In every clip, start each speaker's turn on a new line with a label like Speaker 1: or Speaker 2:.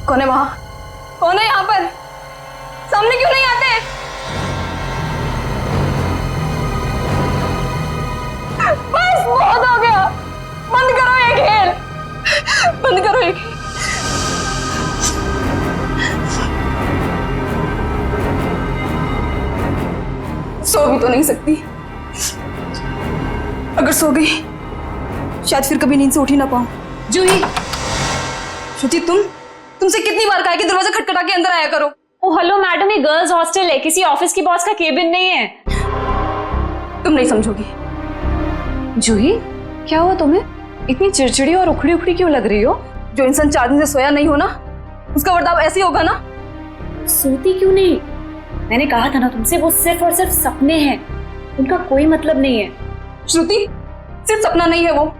Speaker 1: कौन है वहां? कौन है यहाँ पर? सामने क्यों नहीं आते? बस बहुत हो गया, बंद करो ये खेल, बंद करो ये खेल। सो भी तो नहीं सकती, अगर सो गई शायद फिर कभी नींद से उठ ही ना पाऊं।
Speaker 2: जूही,
Speaker 1: श्रुति तुमसे कितनी बार कहा है कि दरवाजा खटखटा के अंदर आया करो।
Speaker 2: ओ हेलो मैडम, ये गर्ल्स हॉस्टल है, किसी ऑफिस की बॉस का केबिन नहीं है।
Speaker 1: तुम नहीं समझोगी।
Speaker 2: जूही, क्या हुआ तुम्हें? इतनी चिड़चिड़ी और उखड़ी उखड़ी क्यों लग रही हो?
Speaker 1: जो इंसान 4 दिन से सोया नहीं हो ना, उसका बर्ताव ऐसे ही होगा ना।
Speaker 2: सोती क्यों नहीं? मैंने कहा था ना तुमसे, वो सिर्फ और सिर्फ सपने हैं, उनका कोई मतलब नहीं है।
Speaker 1: श्रुति, सिर्फ सपना नहीं है वो,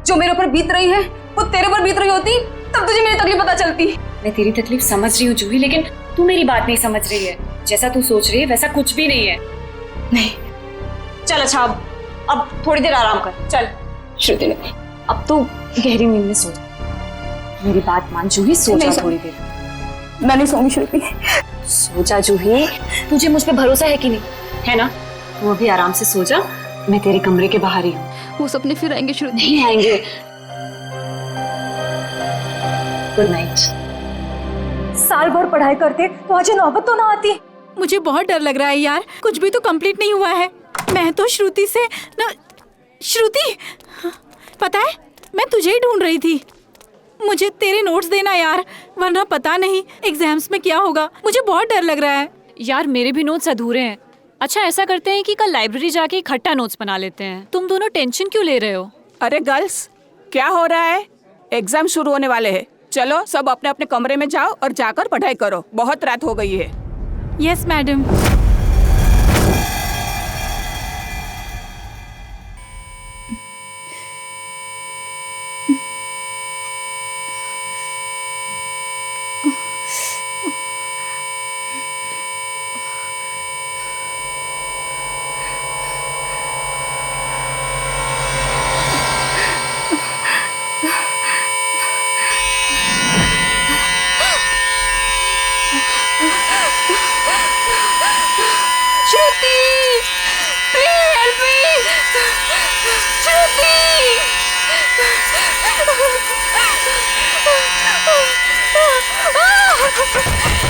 Speaker 1: जो मेरे ऊपर बीत रही है वो तेरे पर बीत रही होती तब तुझे मेरी तकलीफ पता चलती।
Speaker 2: मैं तेरी तकलीफ समझ रही हूँ जूही, लेकिन तू मेरी बात नहीं समझ रही है। जैसा तू सोच रही है वैसा कुछ भी नहीं है।
Speaker 1: नहीं,
Speaker 2: चल अच्छा, अब थोड़ी देर आराम कर। चल
Speaker 1: श्रुति नहीं,
Speaker 2: अब तो गहरी नींद में सो जा। मेरी बात मान जूही, सो जा थोड़ी देर।
Speaker 1: मैं नहीं सोऊंगी श्रुति।
Speaker 2: सो जा जूही, तुझे मुझ पे भरोसा है कि नहीं? है ना? तू अभी आराम से सो जा, मैं तेरे कमरे के बाहर ही हूँ।
Speaker 1: वो सपने फिर आएंगे श्रुति।
Speaker 2: नहीं आएंगे। Good night.
Speaker 3: साल भर पढ़ाई करते तो आज नौबत तो ना आती।
Speaker 4: मुझे बहुत डर लग रहा है यार, कुछ भी तो कंप्लीट नहीं हुआ है। मैं तो श्रुति से ना, श्रुति पता है मैं तुझे ही ढूंढ रही थी। मुझे तेरे नोट्स देना यार, वरना पता नहीं एग्जाम्स में क्या होगा। मुझे बहुत डर लग रहा है
Speaker 5: यार। मेरे भी नोट्स अधूरे हैं। अच्छा ऐसा करते हैं कि कल लाइब्रेरी जाके इकट्ठा नोट्स बना लेते हैं। तुम दोनों टेंशन क्यों ले रहे हो?
Speaker 6: अरे गर्ल्स, क्या हो रहा है? एग्जाम शुरू होने वाले हैं। चलो सब अपने अपने कमरे में जाओ और जाकर पढ़ाई करो, बहुत रात हो गई है।
Speaker 4: Yes madam.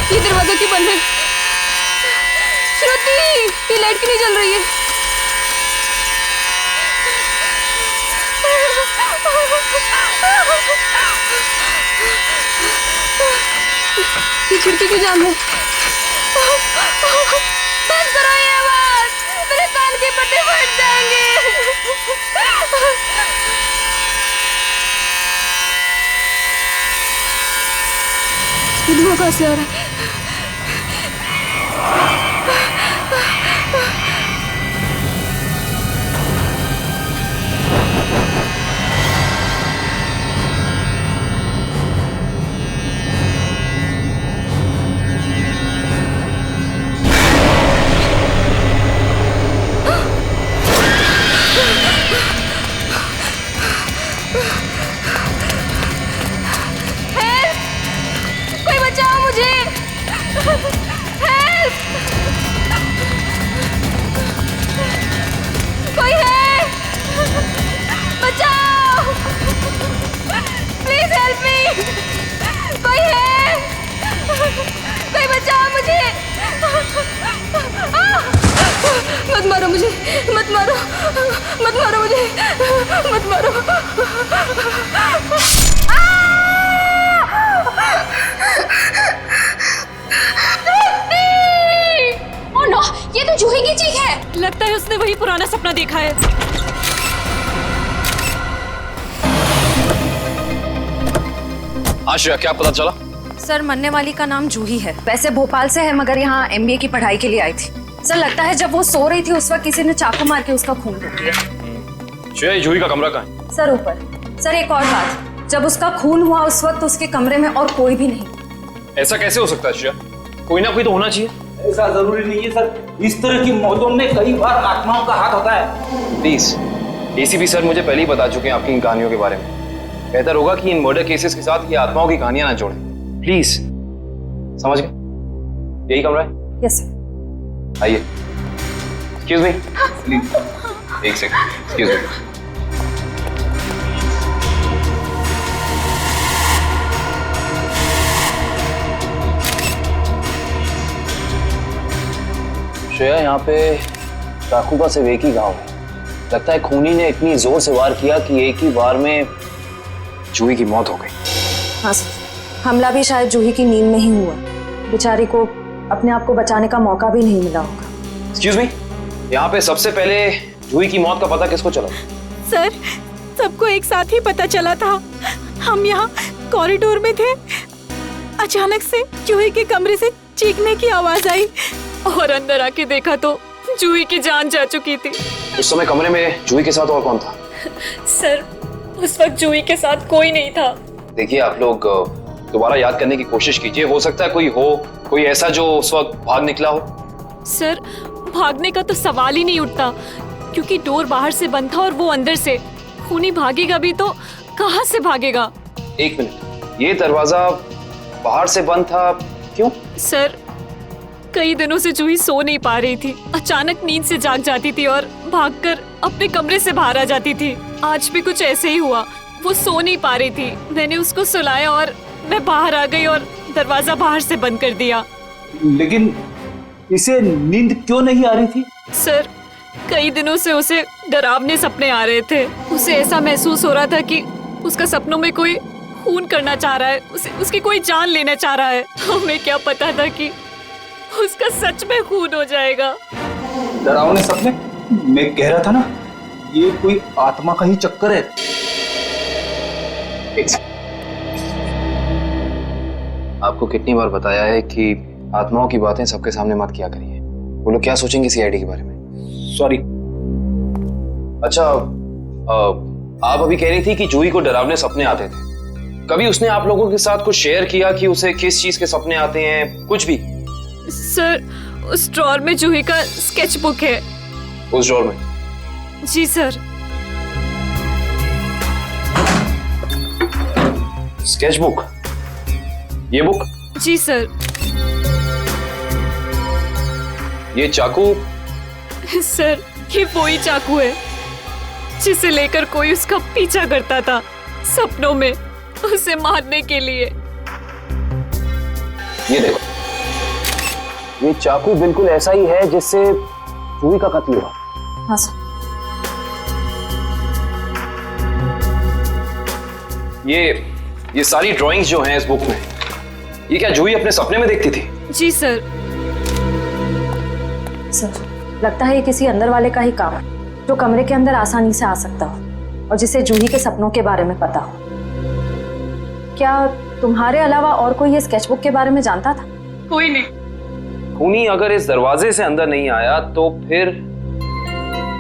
Speaker 1: ये दरवाजा क्यों बंद है? श्रुति, ये लाइट क्यों नहीं जल रही है? ये खिड़की क्यों जाम है? बंद करो ये आवाज, मेरे कान के पट्टे फट जाएंगे। ये धुआं कहाँ से आ रहा है? कोई बचाओ मुझे! हेल्प! कोई है? बचाओ! Please help me! कोई है? कोई बचाओ मुझे! मत मारो मुझे! मत मारो! मत मारो मुझे! मत मारो!
Speaker 2: ओह नो, ये तो जूही की चीख है।
Speaker 5: लगता है उसने वही पुराना सपना देखा है।
Speaker 7: आशिया, क्या पता चला?
Speaker 8: सर, मरने वाली का नाम जूही है। वैसे भोपाल से है, मगर यहाँ MBA की पढ़ाई के लिए आई थी। सर, लगता है जब वो सो रही थी उस वक्त किसी ने चाकू मार के उसका खून रोक दिया।
Speaker 7: श्रेया, जूही का कमरा कहाँ है?
Speaker 8: सर ऊपर। सर एक और बात, जब उसका खून हुआ उस वक्त उसके कमरे में और कोई भी नहीं।
Speaker 7: ऐसा कैसे हो सकता है श्रेया? कोई ना कोई तो होना चाहिए।
Speaker 9: ऐसा जरूरी नहीं है सर, इस तरह की मौतों में कई बार आत्माओं का हाथ होता है।
Speaker 7: प्लीज, ACP सर मुझे पहले ही बता चुके हैं आपकी इन कहानियों के बारे में। बेहतर होगा कि इन मर्डर केसेस के साथ ये आत्माओं की कहानियां ना जोड़ें। प्लीज। समझ गए? यही कमरा है?
Speaker 8: Yes sir.
Speaker 7: आइए। एक्सक्यूज मी प्लीज, एक सेकंड, एक्सक्यूज मी। श्रेया, यहाँ पे चाकू का सिर्फ एक ही घाव है। लगता है खूनी ने इतनी जोर से वार किया कि एक ही बार में जूही की मौत हो गई।
Speaker 8: हाँ सर, हमला भी शायद जूही की नींद में ही हुआ। बेचारी को अपने आप को बचाने का मौका भी नहीं मिला होगा।
Speaker 7: एक्सक्यूज मी, यहाँ पे सबसे पहले जूही की मौत का पता किसको चला?
Speaker 4: सर, सबको एक साथ ही पता चला था। हम यहाँ कॉरिडोर में थे, अचानक से जूही के कमरे से चीखने की आवाज आई
Speaker 5: और अंदर आके देखा तो जूही की जान जा चुकी थी।
Speaker 7: उस समय कमरे में जूही के साथ और कौन था?
Speaker 5: सर, उस वक्त जूही के साथ कोई नहीं था।
Speaker 7: देखिए, आप लोग दोबारा याद करने की कोशिश कीजिए। हो सकता है कोई ऐसा जो उस वक्त भाग निकला हो।
Speaker 5: सर, भागने का तो सवाल ही नहीं उठता, क्योंकि डोर बाहर से बंद था और वो अंदर से। खूनी भागेगा भी तो कहाँ से भागेगा?
Speaker 7: एक मिनट, ये दरवाजा बाहर से बंद था, क्यों?
Speaker 5: सर, कई दिनों से जूही सो नहीं पा रही थी। अचानक नींद से जाग जाती थी और भागकर अपने कमरे से बाहर आ जाती थी। आज भी कुछ ऐसे ही हुआ। वो सो नहीं पा रही थी, मैंने उसको सुलाया और मैं बाहर आ गई और दरवाजा बाहर से बंद कर दिया।
Speaker 9: लेकिन इसे नींद क्यों नहीं आ रही थी?
Speaker 5: सर, कई दिनों से उसे डरावने सपने आ रहे थे। उसे ऐसा महसूस हो रहा था कि उसका सपनों में कोई खून करना चाह रहा है, उसकी कोई जान लेना चाह रहा है। हमें क्या पता था कि उसका सच में खून हो जाएगा।
Speaker 9: डरावने सपने? मैं कह रहा था ना, ये कोई आत्मा का ही चक्कर है।
Speaker 7: आपको कितनी बार बताया है कि आत्माओं की बातें सबके सामने मत किया करिए। वो लोग क्या सोचेंगे सीआईडी के बारे में?
Speaker 9: सॉरी।
Speaker 7: अच्छा, आप अभी कह रही थी कि जूही को डरावने सपने आते थे। कभी उसने आप लोगों के साथ कुछ शेयर किया कि उसे किस चीज के सपने आते हैं? कुछ भी?
Speaker 5: सर, उस ड्रॉर में जूही का स्केच बुक है।
Speaker 7: उस ड्रॉर में?
Speaker 5: जी सर।
Speaker 7: Sketch book? ये बुक?
Speaker 5: जी सर।
Speaker 7: ये चाकू?
Speaker 5: सर, ये वही चाकू है जिसे लेकर कोई उसका पीछा करता था सपनों में, उसे मारने के लिए।
Speaker 7: ये देखो, ये चाकू बिल्कुल ऐसा ही है जिससे जूही का कत्ल हुआ।
Speaker 8: हाँ सर।
Speaker 7: ये सारी ड्राइंग्स जो हैं इस बुक में, ये क्या जूही अपने सपने में देखती थी?
Speaker 5: जी सर।
Speaker 8: सर, लगता है ये किसी अंदर वाले का ही काम है, जो कमरे के अंदर आसानी से आ सकता हो और जिसे जूही के सपनों के बारे में पता हो। क्या तुम्हारे अलावा और कोई ये स्केचबुक के बारे में जानता था?
Speaker 5: कोई नहीं।
Speaker 7: खूनी अगर इस दरवाजे से अंदर नहीं आया तो फिर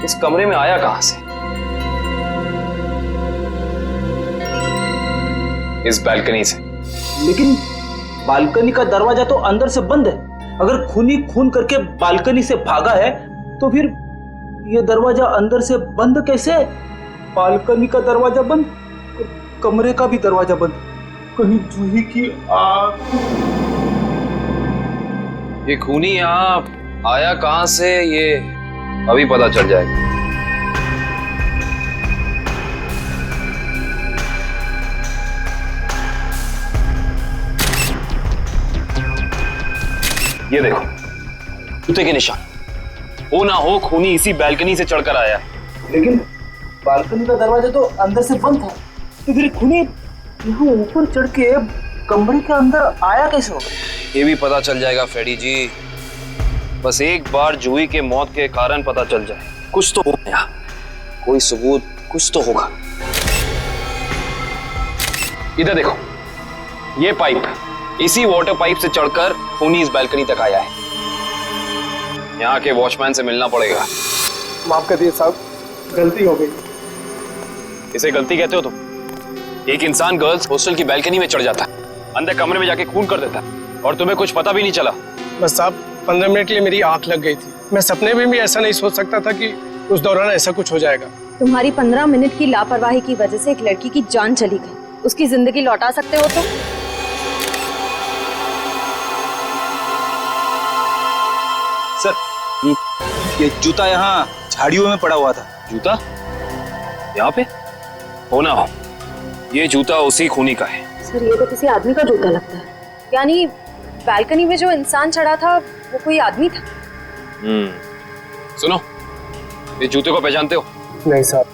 Speaker 7: इस कमरे में आया कहां से? इस बालकनी से।
Speaker 9: लेकिन बालकनी का दरवाजा तो अंदर से बंद है। अगर खूनी खून करके बालकनी से भागा है तो फिर ये दरवाजा अंदर से बंद कैसे? बालकनी का दरवाजा बंद, कमरे का भी दरवाजा बंद। कहीं जूही की आग?
Speaker 7: ये खूनी यहाँ आया कहां से, ये अभी पता चल जाएगा। ये देखो, जूते के निशान। हो ना हो खूनी इसी बालकनी से चढ़कर आया।
Speaker 9: लेकिन बालकनी का दरवाजा तो अंदर से बंद था, तो फिर खूनी यहाँ ऊपर चढ़ के कमरे के अंदर आया कैसे होगा?
Speaker 7: ये भी पता चल जाएगा फ्रेडी जी। बस एक बार जूही के मौत के कारण पता चल जाए, कुछ तो होगा यहाँ, कोई सबूत कुछ तो होगा। इधर देखो, ये पाइप, इसी वाटर पाइप से चढ़कर खूनी इस बालकनी तक आया है। यहाँ के वॉचमैन से मिलना पड़ेगा।
Speaker 10: माफ कर दिए साहब, गलती हो गई।
Speaker 7: इसे गलती कहते हो तुम? एक इंसान गर्ल्स हॉस्टल की बालकनी में चढ़ जाता है, अंदर कमरे में जाके खून कर देता है और तुम्हें कुछ पता भी नहीं चला।
Speaker 10: बस साहब, 15 मिनट के लिए मेरी आंख लग गई थी। मैं सपने में भी ऐसा नहीं सोच सकता था कि उस दौरान ऐसा कुछ हो जाएगा।
Speaker 8: तुम्हारी 15 मिनट की लापरवाही की वजह से एक लड़की की जान चली गई। उसकी जिंदगी लौटा सकते हो तुम?
Speaker 9: सर ये जूता यहाँ झाड़ियों में पड़ा हुआ था।
Speaker 7: जूता यहाँ पे? हो ना हो, ये जूता उसी खूनी का है।
Speaker 8: सर ये तो किसी आदमी का जूता लगता है। यानी बालकनी में जो इंसान चढ़ा था वो कोई आदमी था?
Speaker 7: सुनो, ये जूते को पहचानते हो?
Speaker 10: नहीं साहब।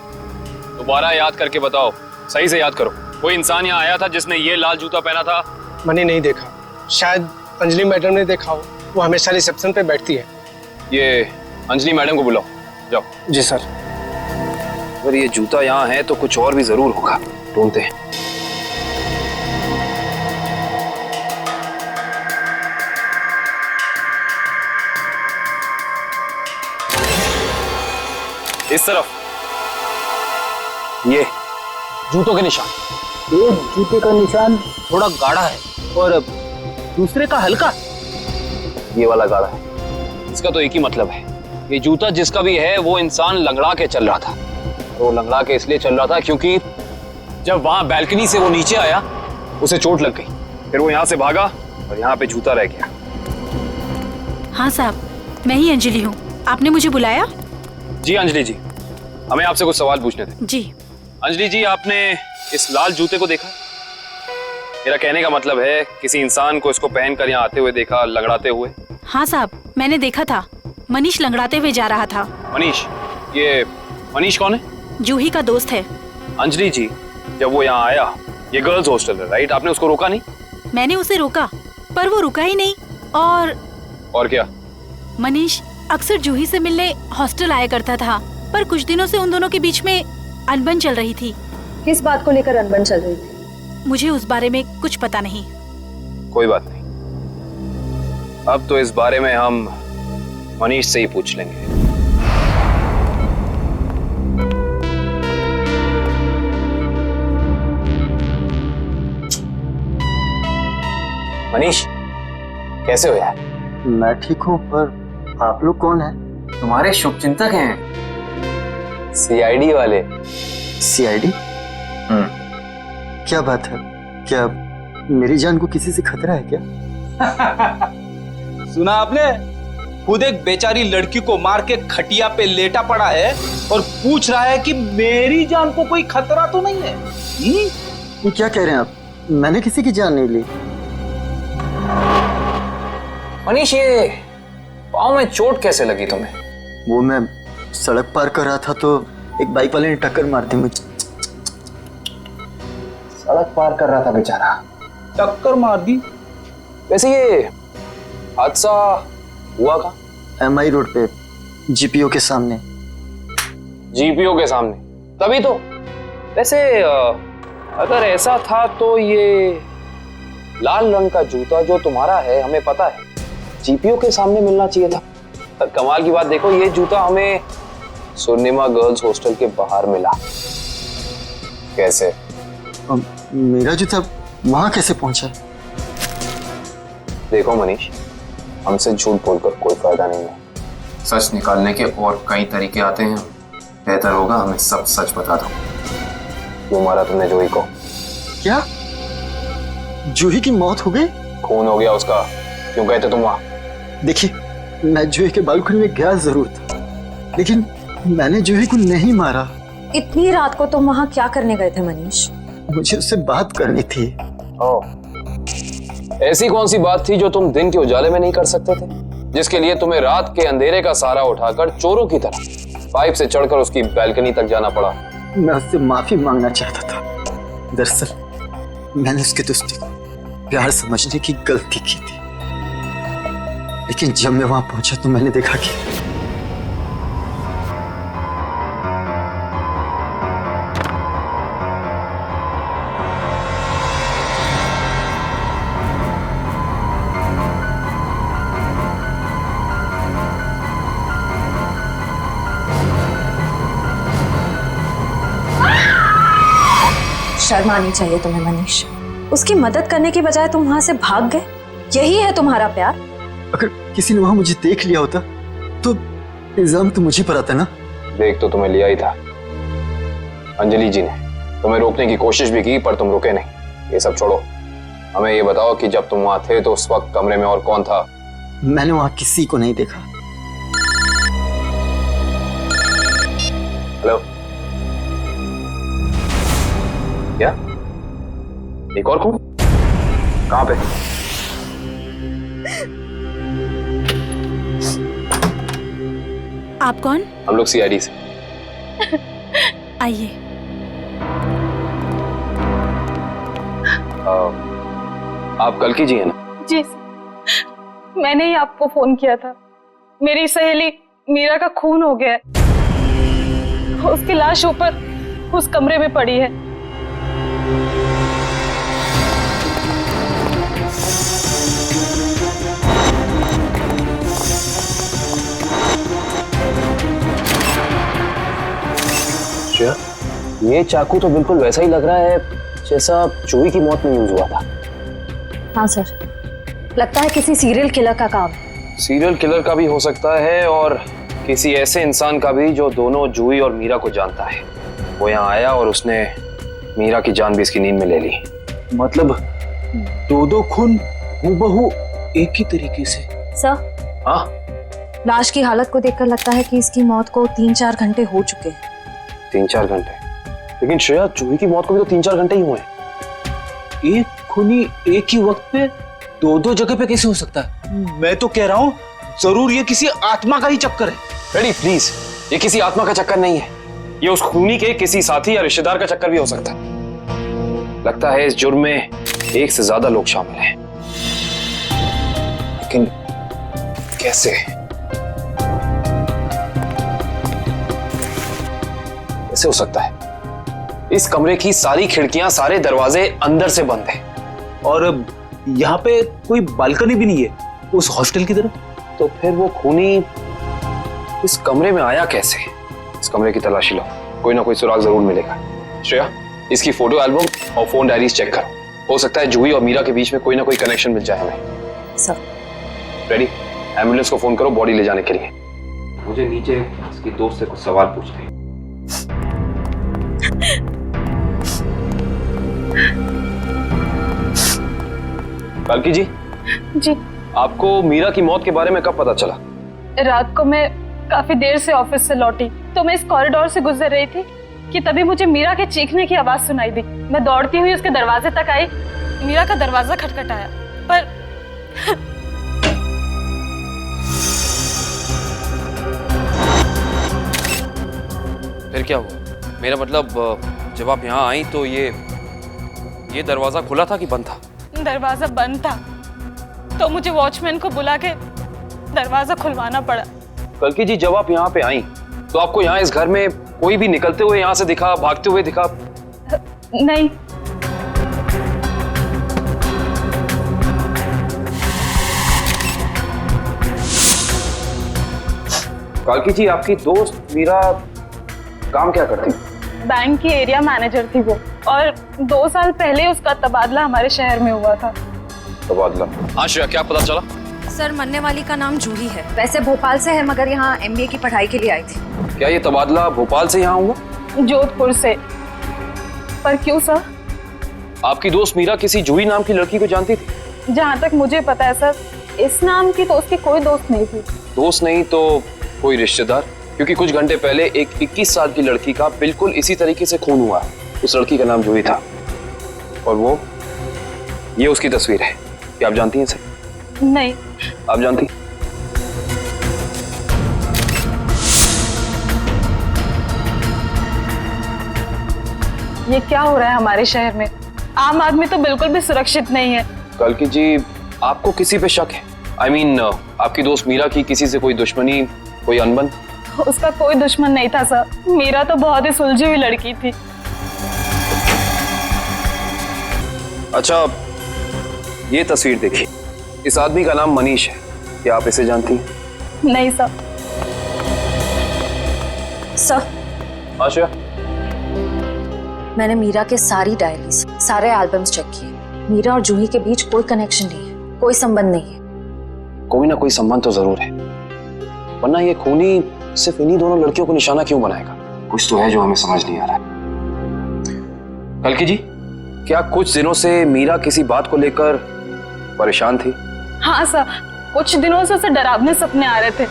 Speaker 7: दोबारा याद करके बताओ, सही से याद करो। कोई इंसान यहाँ आया था जिसने ये लाल जूता पहना था?
Speaker 10: मैंने नहीं देखा, शायद अंजलि मैडम ने देखा हो, वो हमेशा रिसेप्शन पे बैठती है।
Speaker 7: ये अंजलि मैडम को बुलाओ, जाओ।
Speaker 10: जी सर।
Speaker 7: अगर ये जूता यहाँ है तो कुछ और भी जरूर होगा, ढूंढते हैं। इस तरफ ये जूतों के निशान।
Speaker 9: एक जूते का निशान थोड़ा गाढ़ा है और दूसरे का हल्का।
Speaker 7: ये वाला गाढ़ा है। इसका तो एक ही मतलब है, ये जूता जिसका भी है वो इंसान लंगड़ा के चल रहा था। वो लंगड़ा के इसलिए चल रहा था क्योंकि जब वहां बैल्कनी से वो नीचे आया उसे चोट लग गई, फिर वो यहाँ से भागा और यहाँ पे जूता रह गया।
Speaker 4: हाँ साहब, मैं ही अंजलि हूँ। आपने मुझे बुलाया?
Speaker 7: जी अंजलि जी, हमें आपसे कुछ सवाल पूछने थे।
Speaker 4: जी।
Speaker 7: अंजलि जी, आपने इस लाल जूते को देखा? मेरा कहने का मतलब है किसी इंसान को इसको पहनकर यहाँ आते हुए देखा, लंगड़ाते हुए?
Speaker 4: हाँ साहब, मैंने देखा था। मनीष लंगड़ाते हुए जा रहा था।
Speaker 7: मनीष? ये मनीष कौन है?
Speaker 4: जूही का दोस्त है।
Speaker 7: अंजलि जी, जब वो यहाँ आया, ये गर्ल्स हॉस्टल है राइट, आपने उसको रोका नहीं?
Speaker 4: मैंने उसे रोका पर वो रुका ही नहीं। और
Speaker 7: क्या?
Speaker 4: मनीष अक्सर जूही से मिलने हॉस्टल आया करता था, पर कुछ दिनों से उन दोनों के बीच में अनबन चल रही थी।
Speaker 8: किस बात को लेकर अनबन चल रही थी?
Speaker 4: मुझे उस बारे में कुछ पता नहीं।
Speaker 7: कोई बात नहीं, अब तो इस बारे में हम मनीष से ही पूछ लेंगे। मनीष, कैसे हो यार?
Speaker 11: मैं ठीक हूँ, पर आप लोग कौन हैं?
Speaker 7: तुम्हारे शुभचिंतक हैं, सीआईडी वाले।
Speaker 11: सीआईडी? क्या बात है? क्या मेरी जान को किसी से खतरा है क्या?
Speaker 9: सुना आपने? खुद एक बेचारी लड़की को मार के खटिया पे लेटा पड़ा है और पूछ रहा है कि मेरी जान को कोई खतरा तो नहीं है।
Speaker 11: ये क्या कह रहे हैं आप? मैंने किसी की जान नहीं ली।
Speaker 7: मनीष, ये पाँव में चोट कैसे लगी तुम्हें?
Speaker 11: वो मैं सड़क पार कर रहा था तो एक बाइक वाले ने टक्कर मार दी मुझे।
Speaker 7: सड़क पार कर रहा था बेचारा,
Speaker 9: टक्कर मार दी?
Speaker 7: वैसे ये हादसा हुआ कहाँ?
Speaker 11: MI रोड पे, जीपीओ के सामने।
Speaker 7: जीपीओ के सामने? तभी तो। वैसे अगर ऐसा था तो ये लाल रंग का जूता जो तुम्हारा है, हमें पता है जीपीओ के सामने मिलना चाहिए था। पर कमाल की बात देखो, ये जूता हमें स्वर्णिमा गर्ल्स हॉस्टल के बाहर मिला। कैसे?
Speaker 11: मेरा जूता वहां कैसे पहुंचा?
Speaker 7: देखो मनीष, हमसे झूठ बोलकर कोई फायदा नहीं है। सच निकालने के और कई तरीके आते हैं। बेहतर होगा हमें सब सच बता दो। क्यों मारा तुमने जूही को?
Speaker 11: क्या जूही की मौत हो गई?
Speaker 7: खून हो गया उसका। क्यों गए थे तुम वहां?
Speaker 11: देखिए, मैं जूही के बालकनी में गया जरूर था, लेकिन मैंने जूही को नहीं मारा।
Speaker 8: इतनी रात को तुम वहाँ क्या करने गए थे मनीष?
Speaker 11: मुझे उससे बात करनी थी।
Speaker 7: ऐसी कौन सी बात थी जो तुम दिन के उजाले में नहीं कर सकते थे, जिसके लिए तुम्हें रात के अंधेरे का सहारा उठाकर चोरों की तरह पाइप से चढ़कर उसकी बैल्कनी तक जाना पड़ा?
Speaker 11: मैं उससे माफी मांगना चाहता था। दरअसल मैंने उसके दोस्ती को प्यार समझने की गलती की थी, लेकिन जब मैं वहां पहुंचा तो मैंने देखा कि
Speaker 8: शर्म आनी चाहिए तुम्हें मनीष। उसकी मदद करने की बजाय तुम वहां से भाग गए। यही है तुम्हारा प्यार?
Speaker 11: अगर किसी ने वहां मुझे देख लिया होता तो इल्जाम तो मुझे पर आता ना।
Speaker 7: देख तो तुम्हें लिया ही था। अंजलि जी ने तुम्हें रोकने की कोशिश भी की पर तुम रुके नहीं। ये सब छोड़ो, हमें ये बताओ कि जब तुम वहां थे तो उस वक्त कमरे में और कौन था?
Speaker 11: मैंने वहां किसी को नहीं देखा।
Speaker 7: हेलो, क्या? एक और खून? कहाँ पे?
Speaker 4: आप कौन?
Speaker 7: हम लोग सीआईडी से।
Speaker 4: आइए।
Speaker 7: आप कल्कि जी हैं ना?
Speaker 5: जी सर, मैंने ही आपको फोन किया था। मेरी सहेली मीरा का खून हो गया है। उसकी लाश ऊपर उस कमरे में पड़ी है।
Speaker 7: श्रेया, ये चाकू तो बिल्कुल वैसा ही लग रहा है जैसा जूही की मौत में यूज हुआ था।
Speaker 8: हाँ सर, लगता है किसी सीरियल किलर का काम है।
Speaker 7: सीरियल किलर का भी हो सकता है और किसी ऐसे इंसान का भी जो दोनों जूही और मीरा को जानता है। वो यहाँ आया और उसने मीरा की जान भी इसकी नींद में ले ली।
Speaker 9: मतलब दो खून हूबहू एक ही तरीके से।
Speaker 8: सर,
Speaker 7: हाँ,
Speaker 8: लाश की हालत को देखकर लगता है कि इसकी मौत को 3-4 घंटे हो चुके हैं।
Speaker 7: 3-4 घंटे? लेकिन श्रेया, जूही की मौत को भी तो 3-4 घंटे ही हुए हैं।
Speaker 9: एक खूनी एक ही वक्त पे दो जगह पे कैसे हो सकता है? मैं तो कह रहा हूँ जरूर ये किसी आत्मा का ही चक्कर है।
Speaker 7: रेडी प्लीज, ये किसी आत्मा का चक्कर नहीं है। ये उस खूनी के किसी साथी या रिश्तेदार का चक्कर भी हो सकता है। लगता है इस जुर्म में एक से ज्यादा लोग शामिल हैं। लेकिन कैसे? कैसे हो सकता है? इस कमरे की सारी खिड़कियां, सारे दरवाजे अंदर से बंद हैं।
Speaker 9: और यहाँ पे कोई बालकनी भी नहीं है उस हॉस्टल की तरफ।
Speaker 7: तो फिर वो खूनी इस कमरे में आया कैसे? इस कमरे की तलाशी लो, कोई ना कोई सुराग जरूर मिलेगा। श्रेया, इसकी फोटो एल्बम और फोन डायरीज चेक करो। हो सकता है जूही और मीरा के बीच में कोई ना कोई कनेक्शन मिल जाए हमें।
Speaker 8: सर,
Speaker 7: रेडी, एम्बुलेंस को फोन करो बॉडी ले जाने के लिए। मुझे नीचे इसकी दोस्त से कुछ सवाल पूछने हैं। कल्कि जी,
Speaker 5: जी,
Speaker 7: आपको मीरा की मौत के बारे में कब पता चला?
Speaker 5: रात को मैं काफी देर से ऑफिस से लौटी तो मैं इस कॉरिडोर से गुजर रही थी कि तभी मुझे मीरा के चीखने की आवाज सुनाई दी। मैं दौड़ती हुई उसके दरवाजे तक आई। मीरा का दरवाजा खटखटाया पर
Speaker 7: फिर क्या हुआ? मेरा मतलब जब आप यहाँ आई तो ये दरवाजा खुला था कि बंद था?
Speaker 5: दरवाजा बंद था तो मुझे वॉचमैन को बुला के दरवाजा खुलवाना पड़ा।
Speaker 7: कल्कि जी, जब आप यहाँ पे आई तो आपको यहाँ इस घर में कोई भी निकलते हुए यहाँ से दिखा, भागते हुए दिखा?
Speaker 5: नहीं।
Speaker 7: कल्कि जी, आपकी दोस्त मीरा काम क्या करती?
Speaker 5: बैंक की एरिया मैनेजर थी वो, और 2 साल पहले उसका तबादला हमारे शहर में हुआ था।
Speaker 7: तबादला? हाँ श्रेया, क्या पता चला?
Speaker 8: सर, मरने वाली का नाम जूही है। वैसे भोपाल से है मगर यहाँ MBA की पढ़ाई के लिए आई थी।
Speaker 7: क्या ये तबादला भोपाल से यहाँ हुआ?
Speaker 5: जोधपुर से। पर क्यों सर?
Speaker 7: आपकी दोस्त मीरा किसी जूही नाम की लड़की को जानती थी?
Speaker 5: जहाँ तक मुझे पता है सर, इस नाम की तो उसकी कोई दोस्त नहीं थी।
Speaker 7: दोस्त नहीं तो कोई रिश्तेदार? क्योंकि कुछ घंटे पहले एक 21 साल की लड़की का बिल्कुल इसी तरीके से खून हुआ। उस लड़की का नाम जूही था और ये उसकी तस्वीर है। क्या आप जानती हैं इसे?
Speaker 5: नहीं।
Speaker 7: आप जानती?
Speaker 5: ये क्या हो रहा है हमारे शहर में? आम आदमी तो बिल्कुल भी सुरक्षित नहीं है।
Speaker 7: कल्कि जी, आपको किसी पे शक है? I mean, आपकी दोस्त मीरा की किसी से कोई दुश्मनी, कोई अनबन?
Speaker 5: उसका कोई दुश्मन नहीं था सर। मीरा तो बहुत ही सुलझी हुई लड़की थी।
Speaker 7: अच्छा, ये तस्वीर देखिए। इस आदमी का नाम मनीष है। क्या आप इसे जानती हैं?
Speaker 5: नहीं सर।
Speaker 8: सर,
Speaker 7: आशा,
Speaker 8: मैंने मीरा के सारी डायरीज, सारे एल्बम्स चेक किए। मीरा और जूही के बीच कोई कनेक्शन नहीं है, कोई संबंध नहीं है।
Speaker 7: कोई ना कोई संबंध तो जरूर है, वरना ये खूनी सिर्फ इन्हीं दोनों लड़कियों को निशाना क्यों बनाएगा? कुछ तो है जो हमें समझ नहीं आ रहा है। कल्कि जी, क्या कुछ दिनों से मीरा किसी बात को लेकर परेशान थी?
Speaker 5: हाँ सर, कुछ दिनों से उसे डरावने सपने आ रहे थे।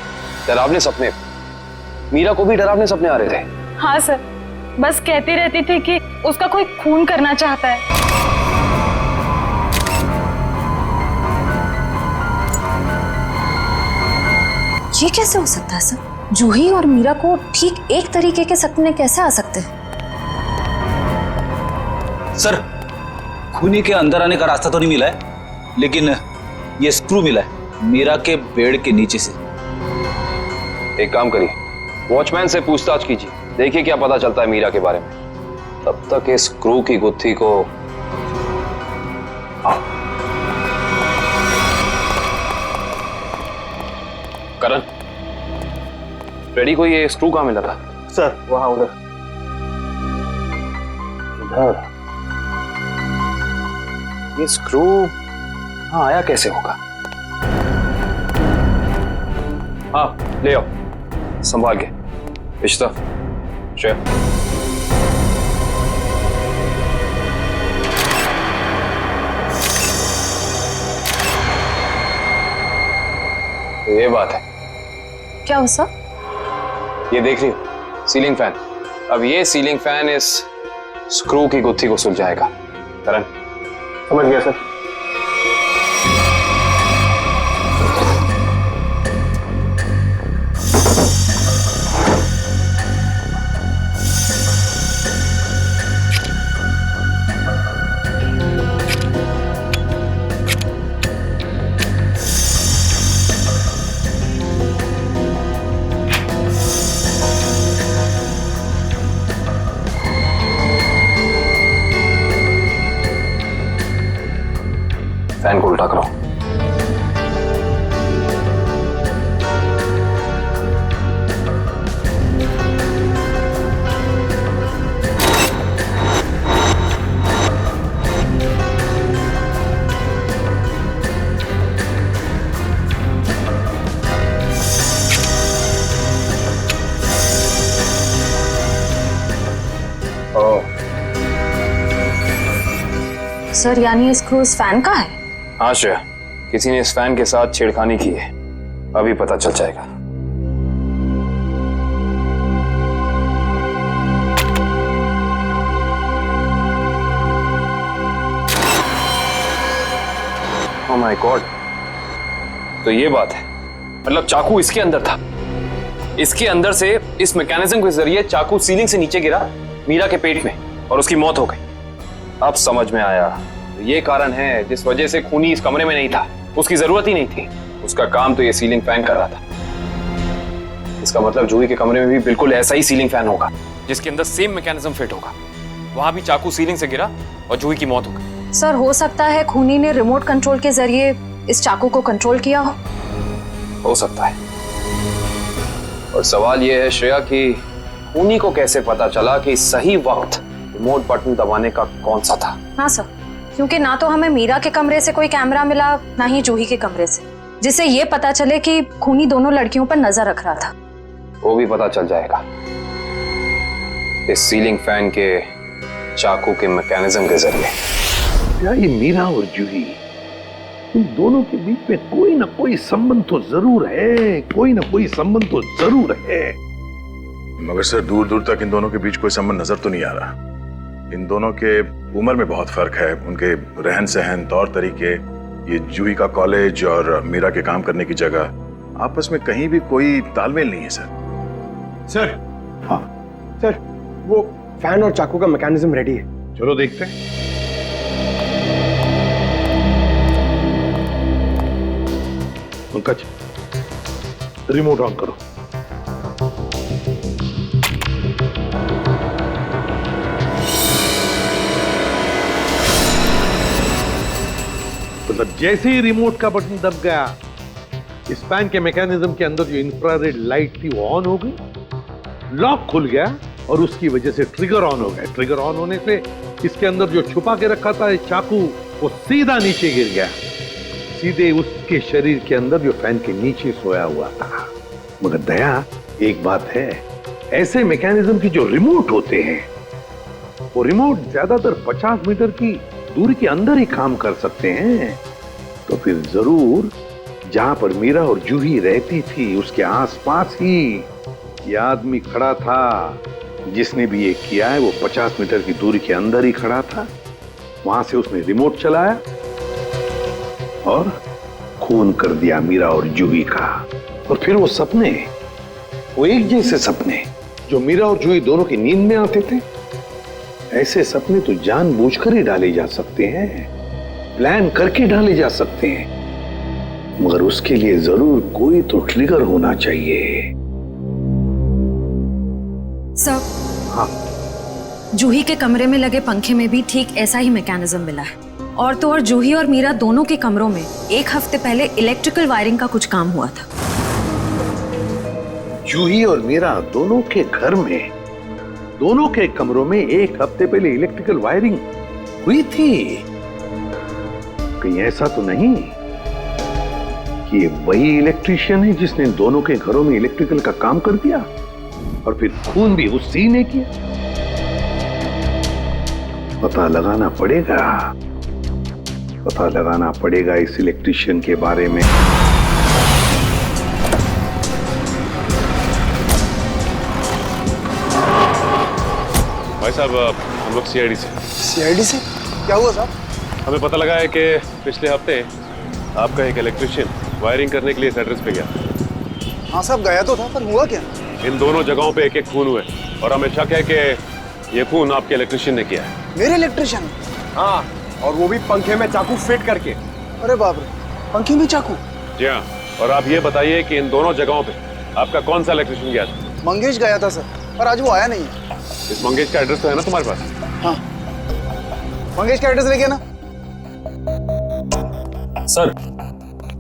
Speaker 7: डरावने सपने? मीरा को भी डरावने सपने आ रहे थे?
Speaker 3: हाँ सर, बस कहती रहती थी कि उसका कोई खून करना चाहता है।
Speaker 8: ये कैसे हो सकता है सर? जूही और मीरा को ठीक एक तरीके के सपने कैसे आ सकते हैं?
Speaker 9: सर, खूनी के अंदर आने का रास्ता तो नहीं मिला है, लेकिन ये स्क्रू मिला है मीरा के बेड के नीचे से।
Speaker 7: एक काम करिए, वॉचमैन से पूछताछ कीजिए, देखिए क्या पता चलता है मीरा के बारे में। तब तक इस स्क्रू की गुत्थी को करण, रेडी को ये स्क्रू कहाँ मिला था?
Speaker 10: सर वहां उधर।
Speaker 7: इधर ये स्क्रू हाँ आया कैसे होगा? हाँ ले आओ, संभाल के। इश्ता, श्रेया, तो ये बात है।
Speaker 8: क्या हो सर?
Speaker 7: ये देख रही हो सीलिंग फैन, अब ये सीलिंग फैन इस स्क्रू की गुत्थी को सुलझाएगा। करण,
Speaker 10: समझ गया सर।
Speaker 7: फैन को उल्टा करो।
Speaker 8: सर यानी ये स्क्रू इस फैन का है?
Speaker 7: हाँ श्रेया, किसी ने इस फैन के साथ छेड़खानी की है, अभी पता चल जाएगा। ओह माय गॉड, तो ये बात है, मतलब चाकू इसके अंदर था, इसके अंदर से इस मैकेनिज्म के जरिए चाकू सीलिंग से नीचे गिरा मीरा के पेट में और उसकी मौत हो गई। अब समझ में आया, तो ये कारण है जिस वजह से खूनी इस कमरे में नहीं था, उसकी जरूरत ही नहीं थी, उसका काम तो ये सीलिंग फैन कर रहा था। इसका मतलब जूही के कमरे में भी बिल्कुल ऐसा ही सीलिंग फैन होगा जिसके अंदर सेम मैकेनिज्म फिट होगा। वहां भी चाकू सीलिंग से गिरा और जूही की मौत हो गई।
Speaker 8: सर हो सकता है खूनी ने रिमोट कंट्रोल के जरिए इस चाकू को कंट्रोल किया हो
Speaker 7: सकता है। और सवाल यह है श्रेया कि खूनी को कैसे पता चला कि सही वक्त रिमोट बटन दबाने का कौन सा था?
Speaker 8: हाँ सर, क्योंकि ना तो हमें मीरा के कमरे से कोई कैमरा मिला, ना ही जूही के कमरे से, जिससे ये पता चले कि खूनी दोनों लड़कियों पर नजर रख रहा था।
Speaker 7: वो भी पता चल जाएगा इस सीलिंग फैन के चाकू के मैकेनिज्म के जरिए।
Speaker 12: क्या ये मीरा और जूही, इन दोनों के बीच में कोई ना कोई संबंध तो जरूर है, कोई ना कोई संबंध तो जरूर है।
Speaker 13: मगर सर दूर दूर तक इन दोनों के बीच कोई संबंध नजर तो नहीं आ रहा। इन दोनों के उम्र में बहुत फर्क है, उनके रहन सहन, तौर तरीके, ये जूही का कॉलेज और मीरा के काम करने की जगह, आपस में कहीं भी कोई तालमेल नहीं है सर।
Speaker 10: सर, हाँ सर, वो फैन और चाकू का मैकेनिज्म रेडी है।
Speaker 12: चलो देखते हैं। पंकज, रिमोट ऑन करो। मतलब जैसे ही रिमोट का बटन दब गया, इस फैन के मैकेनिज्म के अंदर जो इंफ्रारेड लाइट थी वो ऑन हो गई, लॉक खुल गया और उसकी वजह से ट्रिगर ऑन हो गया। ट्रिगर ऑन होने से इसके अंदर जो छुपा के रखा था चाकू, वो सीधा नीचे गिर गया, सीधे उसके शरीर के अंदर जो फैन के नीचे सोया हुआ था। मगर दया, एक बात है, ऐसे मैकेनिज्म की जो रिमोट होते हैं, वो रिमोट ज्यादातर 50 मीटर की दूरी के अंदर ही काम कर सकते हैं। तो फिर जरूर जहां पर मीरा और जूही रहती थी उसके आसपास ही ये आदमी खड़ा था, जिसने भी ये किया है वो 50 मीटर की दूरी के अंदर ही खड़ा था। वहां से उसने रिमोट चलाया और खून कर दिया मीरा और जूही का। और फिर वो सपने, वो एक जैसे सपने जो मीरा और जूही दोनों की नींद में आते थे, ऐसे सपने तो जानबूझकर ही डाले जा सकते हैं, प्लान करके डाले जा सकते हैं, मगर उसके लिए जरूर कोई तो ट्रिगर होना चाहिए।
Speaker 8: सर,
Speaker 12: हाँ,
Speaker 8: जूही के कमरे में लगे पंखे में भी ठीक ऐसा ही मैकेनिज्म मिला है। और तो और जूही और मीरा दोनों के कमरों में 1 हफ्ते पहले इलेक्ट्रिकल वायरिंग का कुछ काम हुआ था।
Speaker 12: जूही और मीरा दोनों के घर में, दोनों के कमरों में 1 हफ्ते पहले इलेक्ट्रिकल वायरिंग हुई थी। कहीं ऐसा तो नहीं कि वही इलेक्ट्रिशियन है जिसने दोनों के घरों में इलेक्ट्रिकल का काम कर दिया और फिर खून भी उसी ने किया? पता लगाना पड़ेगा इस इलेक्ट्रिशियन के बारे में।
Speaker 14: भाई साहब, हम लोग सीआईडी से।
Speaker 15: सीआईडी से? क्या हुआ साहब?
Speaker 14: हमें पता लगा है कि पिछले हफ्ते आपका एक इलेक्ट्रिशियन वायरिंग करने के लिए इस एड्रेस पे गया।
Speaker 15: हाँ साहब, गया तो था, पर हुआ क्या?
Speaker 14: इन दोनों जगहों पे एक खून हुए और हमें शक है कि ये खून आपके इलेक्ट्रिशियन ने किया है।
Speaker 15: मेरे इलेक्ट्रिशियन?
Speaker 16: हाँ, और वो भी पंखे में चाकू फिट करके।
Speaker 15: अरे बाप रे, पंखे में चाकू?
Speaker 14: जी हाँ, और आप ये बताइए कि इन दोनों जगहों पे आपका कौन सा इलेक्ट्रिशियन गया था?
Speaker 15: मंगेश गया था सर, पर आज वो आया नहीं है।
Speaker 14: इस मंगेश का एड्रेस तो है ना तुम्हारे पास?
Speaker 15: हाँ, मंगेश का एड्रेस लेके ना।
Speaker 7: सर,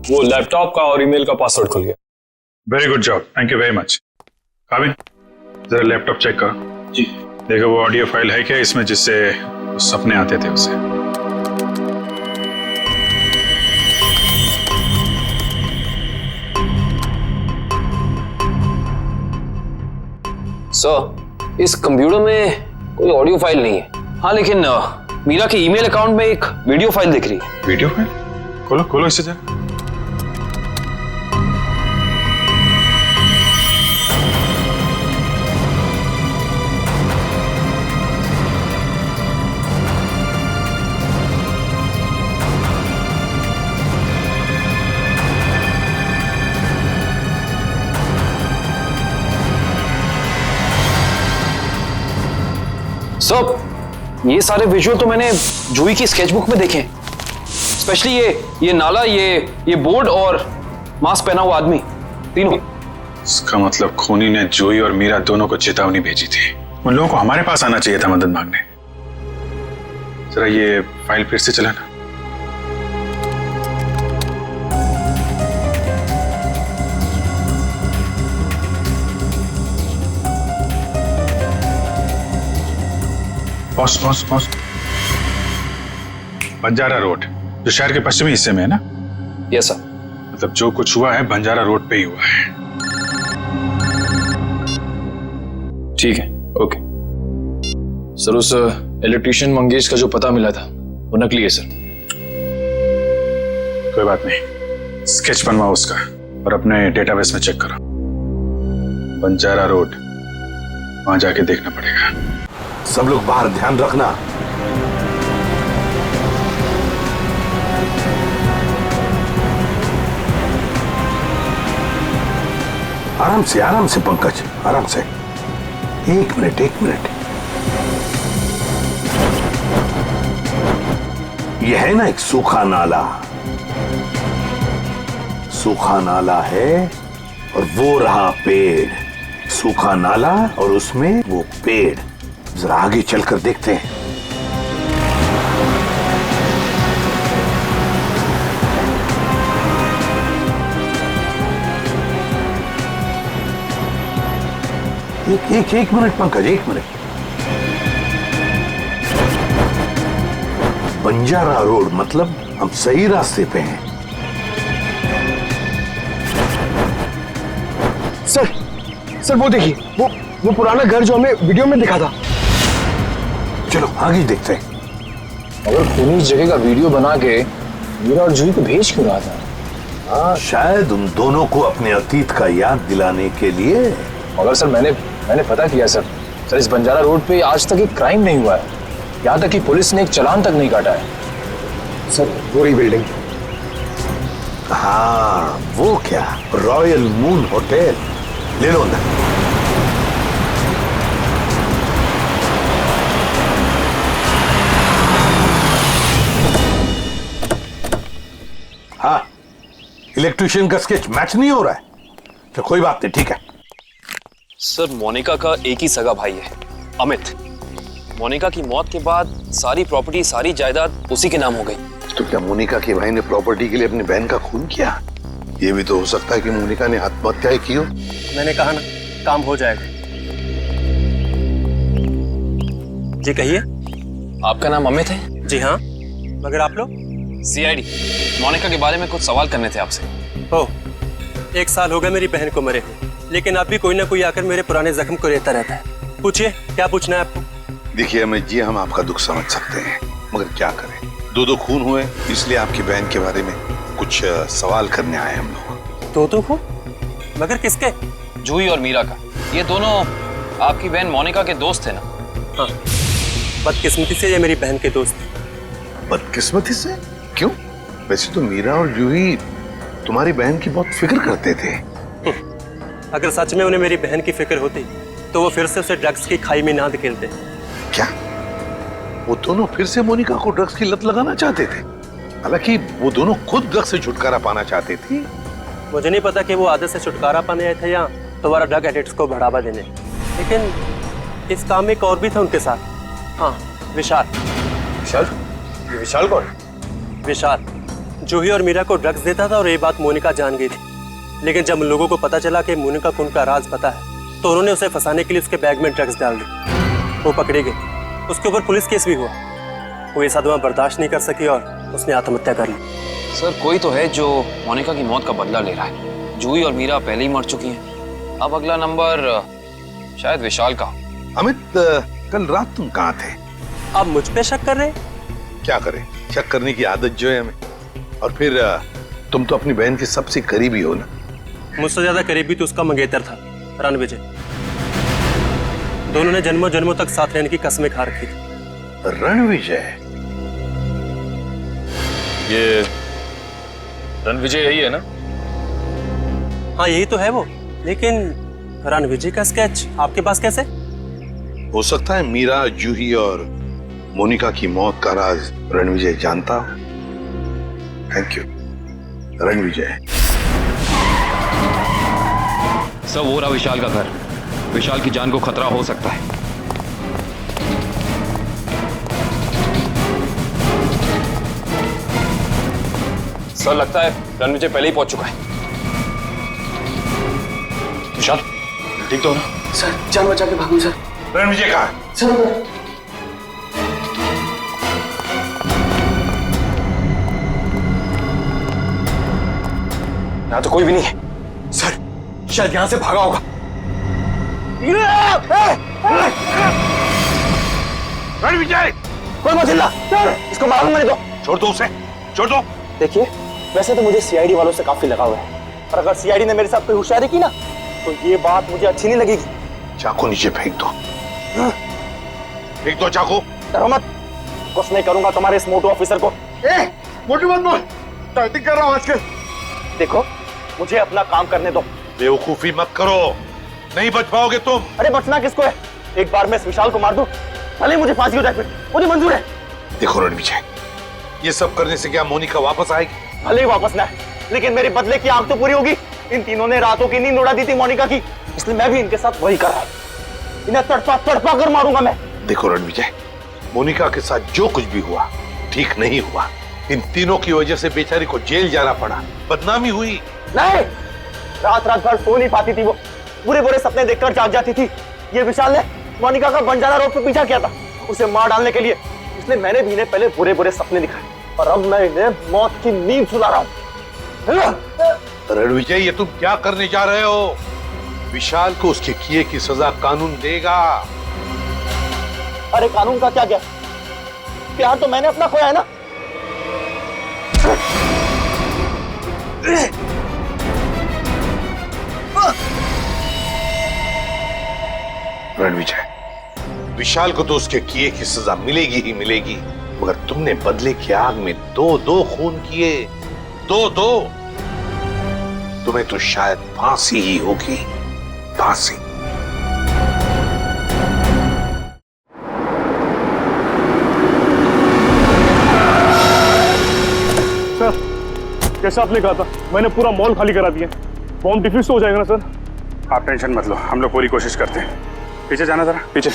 Speaker 7: वो लैपटॉप का और ईमेल का पासवर्ड खुल गया।
Speaker 13: Very good job, thank you very much. Kabin, जरा लैपटॉप चेक करो।
Speaker 7: जी।
Speaker 13: देखो वो ऑडियो फाइल है क्या इसमें जिससे सपने आते थे उसे?
Speaker 7: सर, इस कंप्यूटर में कोई ऑडियो फाइल नहीं है। हाँ, लेकिन मीरा के ईमेल अकाउंट में एक वीडियो फाइल दिख रही है।
Speaker 13: Video file? खोलो खोलो इसे जरा।
Speaker 7: सर, ये सारे विजुअल तो मैंने जूही की स्केचबुक में देखे, स्पेशली ये नाला, ये बोर्ड और मास्क पहना हुआ आदमी, तीनों।
Speaker 13: इसका मतलब खूनी ने जूही और मीरा दोनों को चेतावनी भेजी थी। उन लोगों को हमारे पास आना चाहिए था मदद मांगने। जरा ये फाइल फिर से चलाना। बॉस, बंजारा रोड जो शहर के पश्चिमी हिस्से में है ना?
Speaker 7: Yes sir.
Speaker 13: मतलब जो कुछ हुआ है बंजारा रोड पे ही हुआ है।
Speaker 7: ठीक है, ओके सर। उस इलेक्ट्रिशियन मंगेश का जो पता मिला था वो नकली है सर।
Speaker 13: कोई बात नहीं, स्केच बनवाओ उसका और अपने डेटाबेस में चेक करो। बंजारा रोड, वहां जाके देखना पड़ेगा।
Speaker 12: सब लोग बाहर ध्यान रखना। आराम से पंकज, आराम से। एक मिनट। यह है ना एक सूखा नाला है और वो रहा पेड़। सूखा नाला और उसमें वो पेड़। जरा आगे चलकर देखते हैं। एक minute Pankaj, 1 minute. Banjara road मतलब हम सही रास्ते पे हैं।
Speaker 16: सर वो देखिए, वो पुराना घर जो हमें वीडियो में दिखा था।
Speaker 12: चलो आगे देखते हैं।
Speaker 7: अगर खूनी इस जगह का वीडियो बना के मीरा और जूही को भेज क्यों रहा था?
Speaker 12: हाँ, शायद उन दोनों को अपने अतीत का याद दिलाने के लिए।
Speaker 7: मगर सर मैंने पता किया सर, सर इस बंजारा रोड पे आज तक एक क्राइम नहीं हुआ है, यहाँ तक कि पुलिस ने एक चालान तक नहीं काटा है।
Speaker 16: सर पूरी बिल्डिंग।
Speaker 12: हाँ वो क्या, रॉयल मून होटल ले लो ना। हाँ, इलेक्ट्रिशियन का स्केच मैच नहीं हो रहा है तो कोई बात नहीं, ठीक है।
Speaker 7: सर मोनिका का एक ही सगा भाई है, अमित। मोनिका की मौत के बाद सारी प्रॉपर्टी, सारी जायदाद उसी के नाम हो गई।
Speaker 12: तो क्या मोनिका के भाई ने प्रॉपर्टी के लिए अपनी बहन का खून किया? ये भी तो हो सकता है कि मोनिका ने आत्महत्या की हो।
Speaker 17: मैंने कहा ना, काम हो जाएगा। जी कहिए।
Speaker 7: आपका नाम अमित है?
Speaker 17: जी हाँ, मगर आप लोग?
Speaker 7: सीआईडी। मोनिका के बारे में कुछ सवाल करने थे आपसे।
Speaker 17: ओह, 1 साल हो गया मेरी बहन को मरे हुए, लेकिन अब भी कोई ना कोई आकर मेरे पुराने जख्म को रहता रहता है। पूछिए, क्या पूछना है आपको?
Speaker 12: देखिए अमित जी, हम आपका दुख समझ सकते हैं, मगर क्या करें, 2 खून हुए, इसलिए आपकी बहन के बारे में कुछ सवाल करने आए हम लोग।
Speaker 17: 2 खून? मगर किसके?
Speaker 7: जूही और मीरा का। ये दोनों आपकी बहन मोनिका के दोस्त थे ना?
Speaker 17: हाँ, बदकिस्मती से ये मेरी बहन के दोस्त थे।
Speaker 12: बदकिस्मती से? क्यों? वैसे तो मीरा और जूही तुम्हारी बहन की बहुत फिक्र करते थे।
Speaker 17: अगर सच में उन्हें मेरी बहन की फिक्र होती तो वो फिर से उसे ड्रग्स की खाई में ना धकेलते।
Speaker 12: क्या वो दोनों फिर से मोनिका को ड्रग्स की लत लगाना चाहते थे? हालांकि वो दोनों खुद ड्रग्स से छुटकारा पाना चाहते थे।
Speaker 17: मुझे नहीं पता कि वो आदत से छुटकारा पाने आए थे या दोबारा ड्रग एडिक्ट्स को बढ़ावा देने, लेकिन इस काम में एक और भी था उनके साथ। हाँ, विशाल।
Speaker 12: विशाल? ये विशाल कौन?
Speaker 17: विशाल जूही और मीरा को ड्रग्स देता था और ये बात मोनिका जान गई थी, लेकिन जब लोगों को पता चला कि मोनिका को उनका राज पता है तो उन्होंने उसे फंसाने के लिए उसके बैग में ड्रग्स डाल दी। वो पकड़े गए, उसके ऊपर पुलिस केस भी हुआ। वो ये सदमा बर्दाश्त नहीं कर सकी और उसने आत्महत्या कर ली।
Speaker 7: सर कोई तो है जो मोनिका की मौत का बदला ले रहा है। जूही और मीरा पहले ही मर चुकी हैं, अब अगला नंबर शायद विशाल का।
Speaker 12: अमित, कल रात तुम कहाँ थे?
Speaker 17: आप मुझ पे शक कर रहे हैं?
Speaker 12: क्या करें, शक करने की आदत जो है हमें। और फिर तुम तो अपनी बहन के सबसे करीबी हो ना।
Speaker 17: मुझसे ज्यादा करीबी तो उसका मंगेतर था, रणविजय। दोनों ने जन्मों जन्मों तक साथ रहने की कस्में खा रखी थी।
Speaker 12: रणविजय?
Speaker 7: ये रणविजय यही है ना?
Speaker 17: हाँ यही तो है वो, लेकिन रणविजय का स्केच आपके पास कैसे?
Speaker 12: हो सकता है मीरा, जूही और मोनिका की मौत का राज रणविजय जानता हो। Thank you Ranvijay.
Speaker 7: सब हो रहा विशाल का घर। विशाल की जान को खतरा हो सकता है। सर लगता है रणविजय पहले ही पहुंच चुका है। विशाल ठीक तो हो ना?
Speaker 16: सर जान बचा के भागो सर।
Speaker 12: रणविजय कहाँ है?
Speaker 16: सर
Speaker 7: यहाँ तो कोई भी नहीं है।
Speaker 16: सर शायद यहाँ से भागा होगा।
Speaker 12: रणविजय!
Speaker 16: कोई मत हिलना, इसको मारूंगा नहीं तो।
Speaker 12: छोड़ दो उसे, छोड़ दो।
Speaker 16: देखिए वैसे तो मुझे सीआईडी वालों से काफी लगाव है, पर अगर सीआईडी ने मेरे साथ कोई होशियारी की ना तो ये बात मुझे अच्छी नहीं लगेगी।
Speaker 12: चाकू नीचे फेंक दो, फेंक दो चाकू।
Speaker 16: डरो मत, कुछ नहीं करूंगा तुम्हारे इस मोटू ऑफिसर को। मोटू मत बोल, टाइटिंग कर रहा हूँ आजकल। देखो मुझे अपना काम करने दो।
Speaker 12: बेवकूफी मत करो, नहीं बच पाओगे तुम।
Speaker 16: अरे बचना किसको है, एक बार मैं इस विशाल को मार दूं, भले मुझे फांसी हो जाए, फिर मुझे मंजूर है।
Speaker 12: देखो रणविजय, ये सब करने से क्या मोनिका वापस आएगी?
Speaker 16: भले ही वापस ना है, लेकिन मेरी बदले की आग तो पूरी होगी। इन तीनों ने रातों की नींद उड़ा दी थी मोनिका की, इसलिए मैं भी इनके साथ वही कर रहा हूं। इन्हें तड़पा तड़पा कर मारूंगा मैं।
Speaker 12: देखो रणविजय, मोनिका के साथ जो कुछ भी हुआ ठीक नहीं हुआ। इन तीनों की वजह से बेचारी को जेल जाना पड़ा, बदनामी हुई।
Speaker 16: नहीं, रात रात भर सो नहीं पाती थी वो, बुरे बुरे सपने देखकर जाग जाती थी। ये विशाल ने मोनिका का बंजारा रोड पे पीछा किया था उसे मार डालने के लिए, इसलिए मैंने भी इन्हें पहले बुरे बुरे सपने दिखाए और अब मैं इन्हें मौत की नींद सुला रहा हूं।
Speaker 12: रणविजय, ये तुम क्या करने जा रहे हो? विशाल को उसके किए की सजा कानून देगा।
Speaker 16: अरे कानून का क्या गया, प्यार तो मैंने अपना खोया है ना।
Speaker 12: रणविजय,
Speaker 18: विशाल को तो उसके किए की सजा मिलेगी ही मिलेगी, मगर तुमने बदले की आग में दो खून किए, दो। तुम्हें तो शायद फांसी ही होगी, फांसी।
Speaker 14: सर, कैसा आपने कहा था, मैंने पूरा मॉल खाली करा दिया। बॉम्ब डिफ्यूज तो हो जाएगा ना सर?
Speaker 13: आप टेंशन मत लो, हम लोग पूरी कोशिश करते हैं। पीछे जाना जरा, पीछे।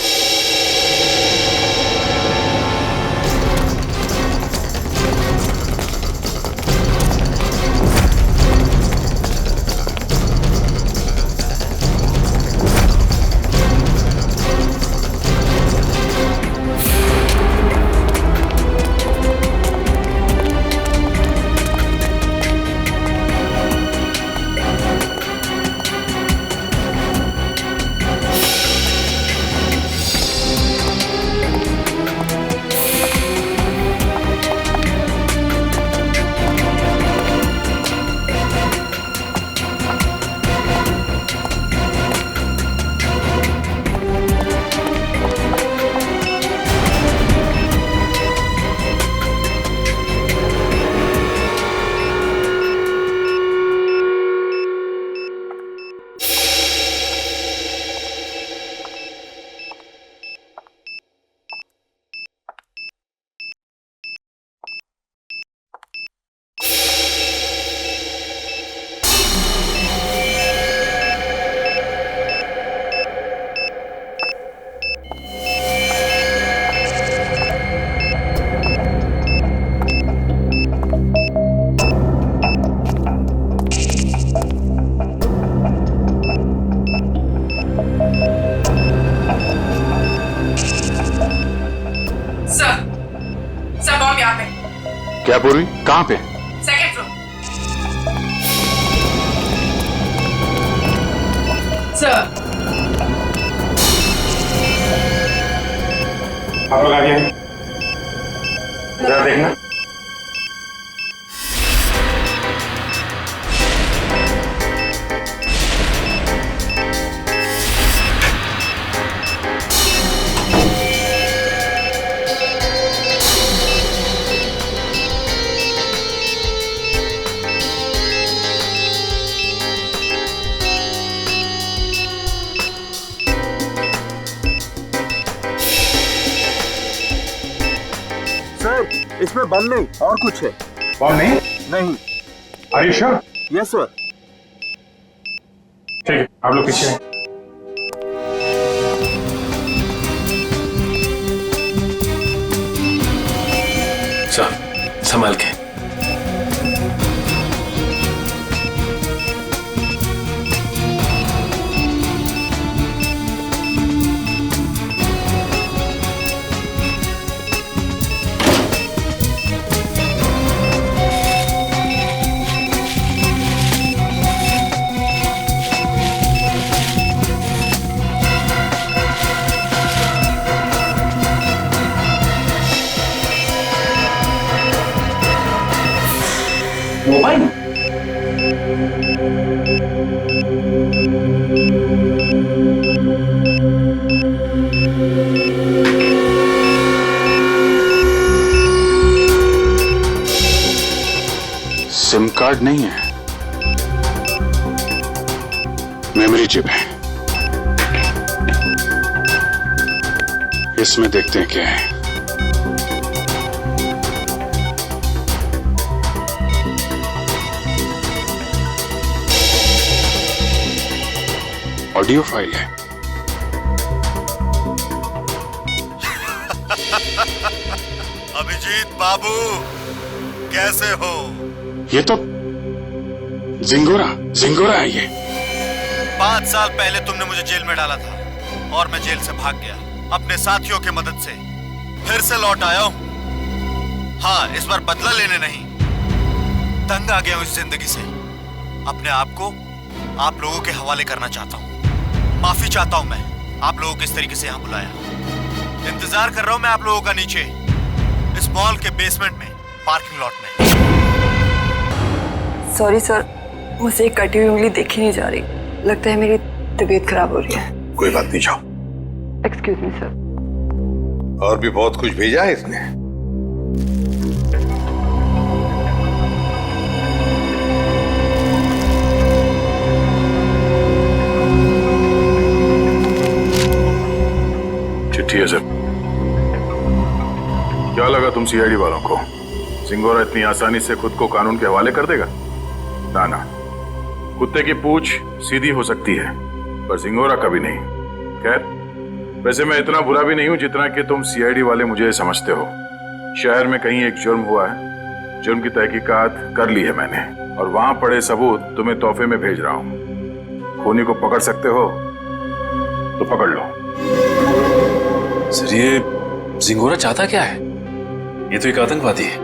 Speaker 18: क्या पूर्वी, कहां पे?
Speaker 1: Second floor. सर,
Speaker 13: आप लोग आगे हैं, जरा देखना।
Speaker 15: इसमें बम नहीं और कुछ है।
Speaker 13: बम नहीं?
Speaker 15: नहीं।
Speaker 13: Are you sure?
Speaker 15: Yes sir.
Speaker 13: ठीक है, आप लोग पीछे हैं।
Speaker 14: सर, संभाल के।
Speaker 9: मोबाइल
Speaker 13: सिम कार्ड नहीं है, मेमोरी चिप है। इसमें देखते हैं क्या है। ऑडियो फाइल है।
Speaker 18: अभिजीत बाबू, कैसे हो?
Speaker 13: ये तो जिंगोरा है ये।
Speaker 16: 5 साल पहले तुमने मुझे जेल में डाला था और मैं जेल से भाग गया अपने साथियों की मदद से। फिर से लौट आया हूं। हाँ, इस बार बदला लेने नहीं, तंग आ गया हूं इस जिंदगी से। अपने आप को आप लोगों के हवाले करना चाहता हूं। माफी चाहता हूं मैं आप लोगों को इस तरीके से यहां बुलाया। इंतजार कर रहा हूं मैं आप लोगों का नीचे इस मॉल के बेसमेंट में, पार्किंग लॉट में।
Speaker 1: सॉरी सर, मुझसे एक कटी हुई उंगली देखी नहीं जा रही। लगता है मेरी तबीयत खराब हो रही है।
Speaker 18: कोई बात नहीं, जाओ।
Speaker 1: Excuse me sir.
Speaker 18: और भी बहुत कुछ भेजा है इसने।
Speaker 13: चिट्ठी है सर। क्या लगा तुम सीआईडी वालों को सिंगोरा इतनी आसानी से खुद को कानून के हवाले कर देगा? ना ना, कुत्ते की पूंछ सीधी हो सकती है पर सिंगोरा कभी नहीं। खैर, वैसे मैं इतना बुरा भी नहीं हूं जितना कि तुम सीआईडी वाले मुझे समझते हो। शहर में कहीं एक जुर्म हुआ है, जुर्म की तहकीकात कर ली है मैंने और वहां पड़े सबूत तुम्हें तोहफे में भेज रहा हूं। खूनी को पकड़ सकते हो तो पकड़ लो।
Speaker 7: सर, ये जिंगोरा चाहता क्या है? ये तो एक आतंकवादी है,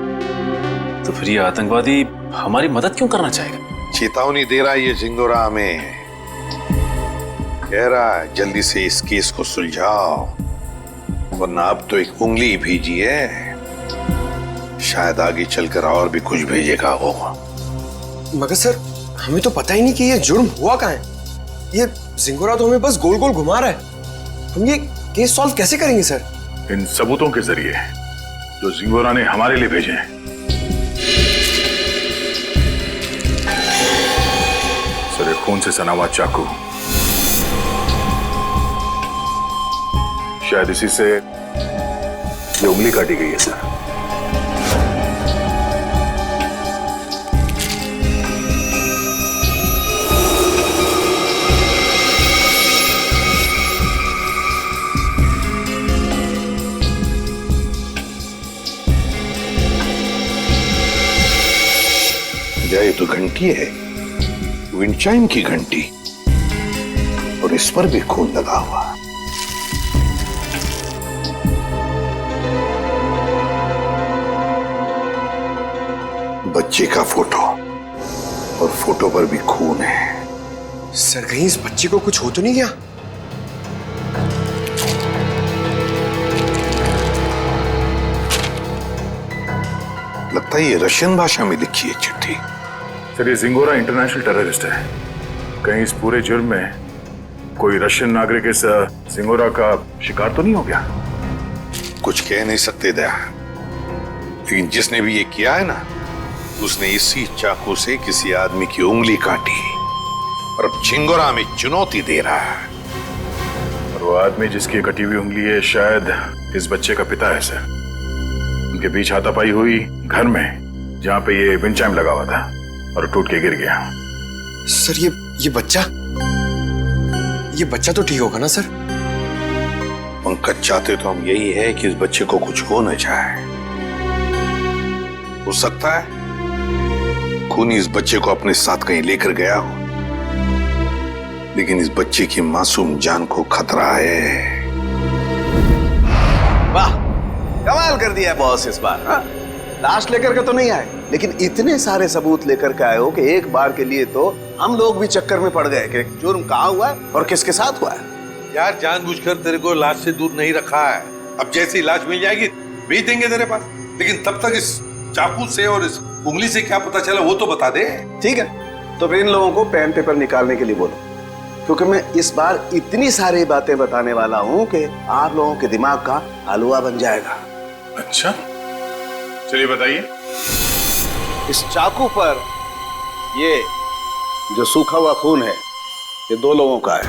Speaker 7: तो फिर ये आतंकवादी हमारी मदद क्यों करना चाहेगा?
Speaker 18: चेतावनी दे रहा है ये जिंगोरा हमें, कह रहा है जल्दी से इस केस को सुलझाओ वरना अब तो एक उंगली ही भेजी है, शायद आगे चलकर और भी कुछ भेजेगा वो।
Speaker 19: मगर सर, हमें तो पता ही नहीं कि ये जुर्म हुआ कहाँ है। ये जिंगोरा तो हमें बस गोल गोल घुमा रहा है। हम ये केस सॉल्व कैसे करेंगे सर?
Speaker 13: इन सबूतों के जरिए जो जिंगोरा ने हमारे लिए भेजे हैं। सर, एक खून से सना हुआ चाकू, शायद इसी से ये उंगली काटी गई है सर।
Speaker 18: ये तो घंटी है, विंडचाइम की घंटी, और इस पर भी खून लगा हुआ। बच्चे का फोटो, और फोटो पर भी खून है।
Speaker 19: सर, कहीं इस बच्चे को कुछ हो तो नहीं गया?
Speaker 18: लगता है ये रशियन भाषा में लिखी है चिट्ठी।
Speaker 13: सर, ये जिंगोरा इंटरनेशनल टेररिस्ट है। कहीं इस पूरे जुर्म में कोई रशियन नागरिक इस जिंगोरा का शिकार तो नहीं हो गया?
Speaker 18: कुछ कह नहीं सकते दया, लेकिन जिसने भी ये किया है ना, उसने इसी चाकू से किसी आदमी की उंगली काटी और अब झिंगोरा में चुनौती दे रहा है।
Speaker 13: और वो आदमी जिसकी कटी हुई उंगली है शायद इस बच्चे का पिता है सर। उनके बीच हाथापाई हुई घर में जहां पे ये विंडचाइम लगा हुआ था और टूट के गिर गया।
Speaker 19: सर, ये बच्चा तो ठीक होगा ना सर?
Speaker 18: पंकज, चाहते तो हम यही है कि इस बच्चे को कुछ हो न जाए। हो सकता है खूनी इस बच्चे को अपने साथ कहीं लेकर गया हो, लेकिन इस बच्चे की मासूम जान को खतरा है।
Speaker 16: वाह, कमाल कर दिया बॉस इस बार। हाँ? लाश लेकर के तो नहीं आए, लेकिन इतने सारे सबूत लेकर के आए हो कि एक बार के लिए तो हम लोग भी चक्कर में पड़ गए कि जुर्म कहाँ हुआ है और किसके साथ हुआ है।
Speaker 18: यार, जानबूझकर तेरे को लाश से दूर नहीं रखा है। अब जैसे ही लाश मिल जाएगी भेज देंगे तेरे पास, लेकिन तब तक इस चाकू से और इस उंगली से क्या पता चला वो तो बता दे।
Speaker 16: ठीक है, तो फिर इन लोगों को पेन पेपर निकालने के लिए बोलो, क्योंकि मैं इस बार इतनी सारी बातें बताने वाला हूँ कि आप लोगों के दिमाग का हलवा बन जाएगा।
Speaker 13: अच्छा, चलिए बताइए।
Speaker 16: इस चाकू पर ये जो सूखा हुआ खून है, ये दो लोगों का है,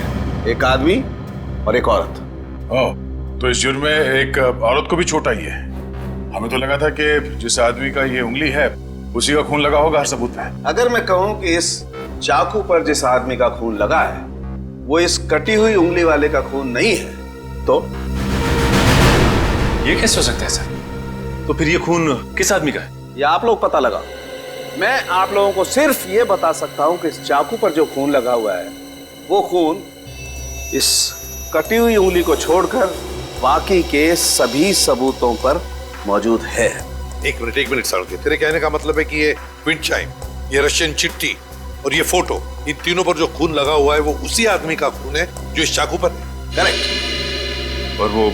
Speaker 16: एक आदमी और एक औरत।
Speaker 13: ओह, तो इस जुर्म में एक औरत को भी छोटा ही है। हमें तो लगा था कि जिस आदमी का ये उंगली है उसी का खून लगा होगा हर सबूत पे।
Speaker 16: अगर मैं कहूं कि इस चाकू पर जिस आदमी का खून लगा है वो इस कटी हुई उंगली वाले का खून नहीं है, तो
Speaker 7: ये कैसे हो सकता है सर? तो फिर ये खून किस आदमी का है?
Speaker 16: ये आप लोग पता लगा। मैं आप लोगों को सिर्फ ये बता सकता हूं कि इस चाकू पर जो खून लगा हुआ है वो खून इस कटी हुई उंगली को छोड़कर बाकी के सभी सबूतों पर मौजूद है।
Speaker 18: एक मिनट सड़के, तेरे कहने का मतलब है कि ये विंडचाइम, ये रशियन चिट्ठी और ये फोटो, इन तीनों पर जो खून लगा हुआ है वो उसी आदमी का खून है जो इस चाकू पर है।
Speaker 16: करेक्ट।
Speaker 13: और वो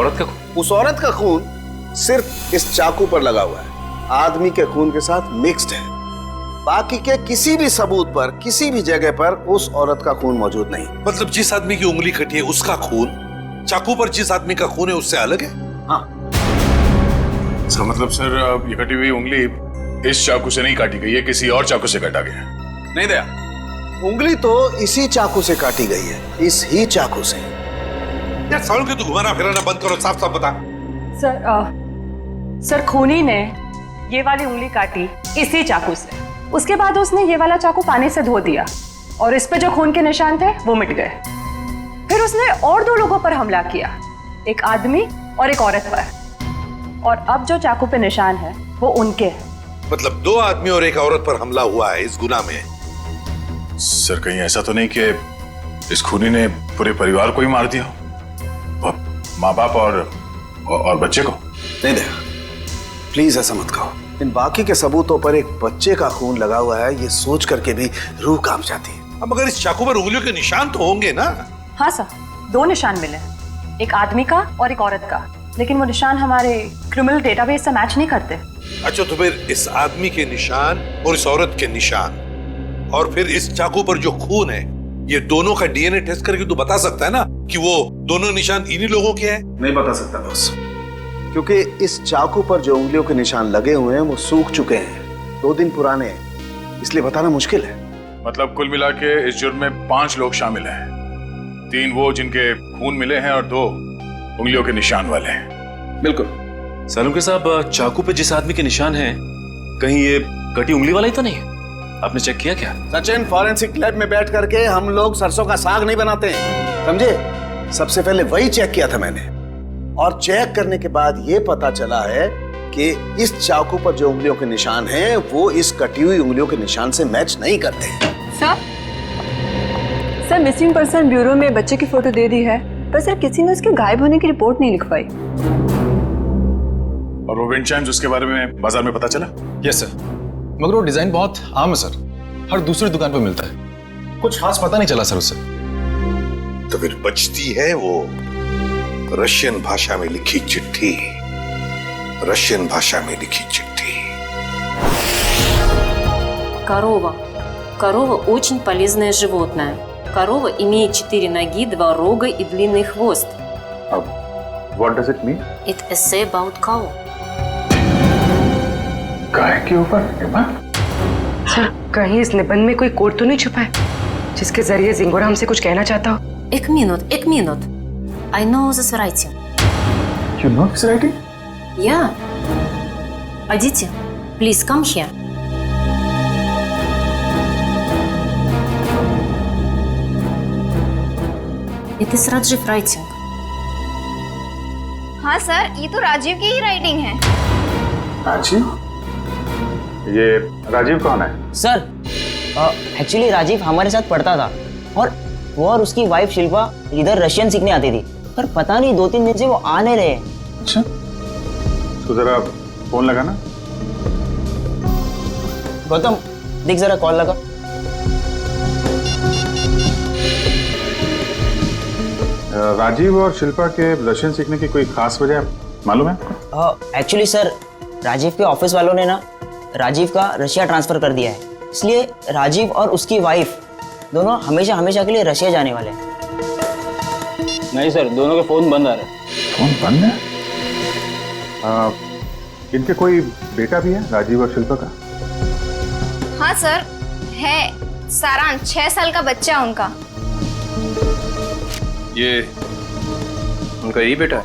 Speaker 13: औरत का खून?
Speaker 16: उस औरत का खून सिर्फ इस चाकू पर लगा हुआ है, आदमी के खून के साथ मिक्स्ड है। बाकी के किसी भी सबूत पर, किसी भी जगह पर उस औरत का खून मौजूद नहीं।
Speaker 18: मतलब जिस आदमी की उंगली कटी है उसका खून चाकू पर जिस आदमी का खून है उससे अलग है।
Speaker 9: हाँ।
Speaker 13: इसका मतलब सर ये कटी हुई उंगली इस चाकू से नहीं काटी गई है, किसी और चाकू से काटा गया। नहीं दया,
Speaker 15: उंगली तो इसी चाकू से काटी गई है, इस ही चाकू से।
Speaker 18: यार सालों के तू घुमाना फिराना बंद करो, साफ साफ बता।
Speaker 2: सर खूनी ने ये वाली उंगली काटी इसी चाकू से। उसके बाद उसने ये वाला चाकू पानी से धो दिया और इस पे जो खून के निशान थे वो मिट गए। फिर उसने और 2 लोगों पर हमला किया, एक आदमी और एक औरत पर। और अब जो चाकू पे निशान है वो उनके हैं।
Speaker 18: मतलब 2 आदमी और एक औरत पर हमला हुआ है इस गुनाह में।
Speaker 13: सर कहीं ऐसा तो नहीं कि इस खूनी ने पूरे परिवार को ही मार दिया, माँ बाप और बच्चे को?
Speaker 15: नहीं दया, प्लीज ऐसा मत कहो। इन बाकी के सबूतों पर एक बच्चे का खून लगा हुआ है, ये सोच करके भी रूह कांप जाती है।
Speaker 18: अब मगर इस चाकू पर उंगलियों के निशान तो होंगे ना?
Speaker 2: हाँ सर, 2 निशान मिले, एक आदमी का और एक औरत का, लेकिन वो निशान हमारे क्रिमिनल डेटाबेस से मैच नहीं करते।
Speaker 18: अच्छा, तो फिर इस आदमी के निशान और इस औरत के निशान और फिर इस चाकू पर जो खून है, ये दोनों का डीएनए टेस्ट करके तो बता सकता है ना कि वो दोनों निशान इन्हीं लोगों के हैं?
Speaker 15: नहीं बता सकता बॉस, क्योंकि इस चाकू पर जो उंगलियों के निशान लगे हुए हैं वो सूख चुके हैं, 2 दिन पुराने हैं, इसलिए बताना मुश्किल है।
Speaker 13: मतलब कुल मिला के इस जुर्म में 5 लोग शामिल हैं, 3 वो जिनके खून मिले हैं और 2 उंगलियों के निशान वाले हैं।
Speaker 20: बिल्कुल सालुंके साहब, चाकू पे जिस आदमी के निशान हैं, कहीं ये कटी उंगली वाला ही तो नहीं? आपने चेक किया क्या?
Speaker 15: सचिन, फॉरेंसिक लैब में बैठ करके हम लोग सरसों का साग नहीं बनाते हैं, समझे? सबसे पहले वही चेक किया था मैंने, और चेक करने के बाद ये पता चला है कि इस चाकू पर जो उंगलियों के निशान हैं वो इस कटी हुई उंगलियों के निशान से मैच नहीं करते।
Speaker 2: सर मिसिंग पर्सन ब्यूरो में बच्चे की फोटो दे दी है, पर सर किसी ने उसके गायब होने की रिपोर्ट नहीं लिखवाई।
Speaker 13: और वो विंड चाइम्स उसके बारे में बाजार में पता चला?
Speaker 20: यस सर, मगर वो डिजाइन बहुत आम है सर, हर दूसरी दुकान पर मिलता है, कुछ खास पता नहीं चला सर उससे।
Speaker 18: तो फिर बचती है वो रशियन भाषा में लिखी चिट्ठी, रशियन भाषा में लिखी चिट्ठी।
Speaker 21: Корова очень полезное животное. Корова имеет 4 ноги, 2 рога и длинный хвост.
Speaker 13: What does it mean?
Speaker 21: It essay about cow.
Speaker 13: गाय के ऊपर
Speaker 2: सर कहीं इस निबंध में कोई कोड तो नहीं छुपा है जिसके जरिए जिंगोरा हमसे कुछ कहना चाहता हो?
Speaker 21: एक minute. I know this writing.
Speaker 13: You know this writing?
Speaker 21: Yeah. Aditi, please come here. It is Rajiv writing.
Speaker 22: हाँ सर, ये तो राजीव की ही राइटिंग है।
Speaker 13: राजीव? ये राजीव कौन है?
Speaker 23: सर एक्चुअली राजीव हमारे साथ पढ़ता था और वो और उसकी वाइफ शिल्पा इधर रशियन सीखने आती थी, पर पता नहीं 2-3 दिन से वो आ नहीं रहे।
Speaker 13: अच्छा, तो जरा फोन लगाना।
Speaker 23: गौतम देख जरा कॉल लगा।
Speaker 13: राजीव और शिल्पा के रशियन सीखने की कोई खास वजह मालूम है?
Speaker 23: एक्चुअली सर राजीव के ऑफिस वालों ने ना राजीव का रशिया ट्रांसफर कर दिया है, इसलिए राजीव और उसकी वाइफ दोनों हमेशा हमेशा के लिए रशिया जाने वाले हैं।
Speaker 9: नहीं सर, दोनों के फोन बंद आ रहे हैं।
Speaker 13: फोन बंद है? इनके कोई बेटा भी है, राजीव और शिल्पा का?
Speaker 22: हाँ सर है, सारांश 6 साल का बच्चा है उनका।
Speaker 14: ये उनका यही बेटा है?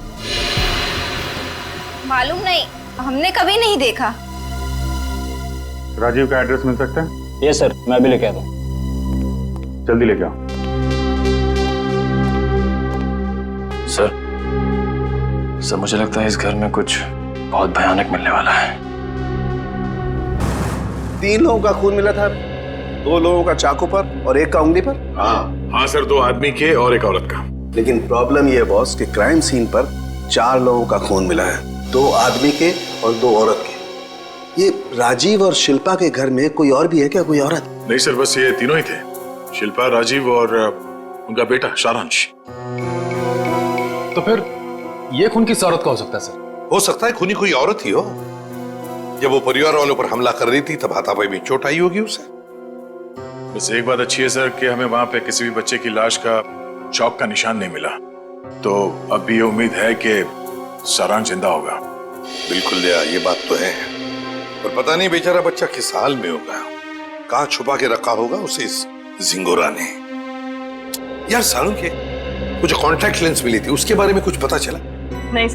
Speaker 22: मालूम नहीं, हमने कभी नहीं देखा।
Speaker 13: राजीव का एड्रेस मिल सकता है?
Speaker 9: यस सर, मैं अभी लेके आता हूँ।
Speaker 13: जल्दी लेके आओ।
Speaker 20: सर मुझे लगता है इस घर में कुछ बहुत भयानक मिलने वाला है।
Speaker 15: 3 लोगों का खून मिला था, 2 लोगों का चाकू पर और 1 का उंगली पर।
Speaker 18: हाँ सर, 2 आदमी के और 1 औरत का।
Speaker 15: लेकिन प्रॉब्लम ये है बॉस कि क्राइम सीन पर 4 लोगों का खून मिला है, 2 आदमी के और 2 औरत के। ये राजीव और शिल्पा के घर में कोई और भी है क्या, कोई औरत?
Speaker 13: नहीं सर, बस ये तीनों ही थे, शिल्पा, राजीव और उनका बेटा सारांश।
Speaker 20: तो फिर ये खून किस औरत का हो सकता है सर?
Speaker 18: हो सकता है खूनी कोई औरत ही हो। जब वो परिवार वालों पर हमला कर रही थी तब हाथापाई में चोट आई होगी उसे।
Speaker 13: बस एक बात अच्छी है सर कि हमें वहां पे किसी भी बच्चे की लाश का चौक का निशान नहीं मिला, तो अब भी ये उम्मीद है कि सारांश जिंदा होगा।
Speaker 18: बिल्कुल दया, ये बात तो है, पर पता नहीं बेचारा बच्चा किस हाल में होगा, कहाँ छुपा के रखा होगा उसे इस जिंगोरा ने। यार सालू के मुझे कॉन्टैक्ट लेंस मिली थी, उसके बारे में कुछ पता चला?
Speaker 2: नहीं,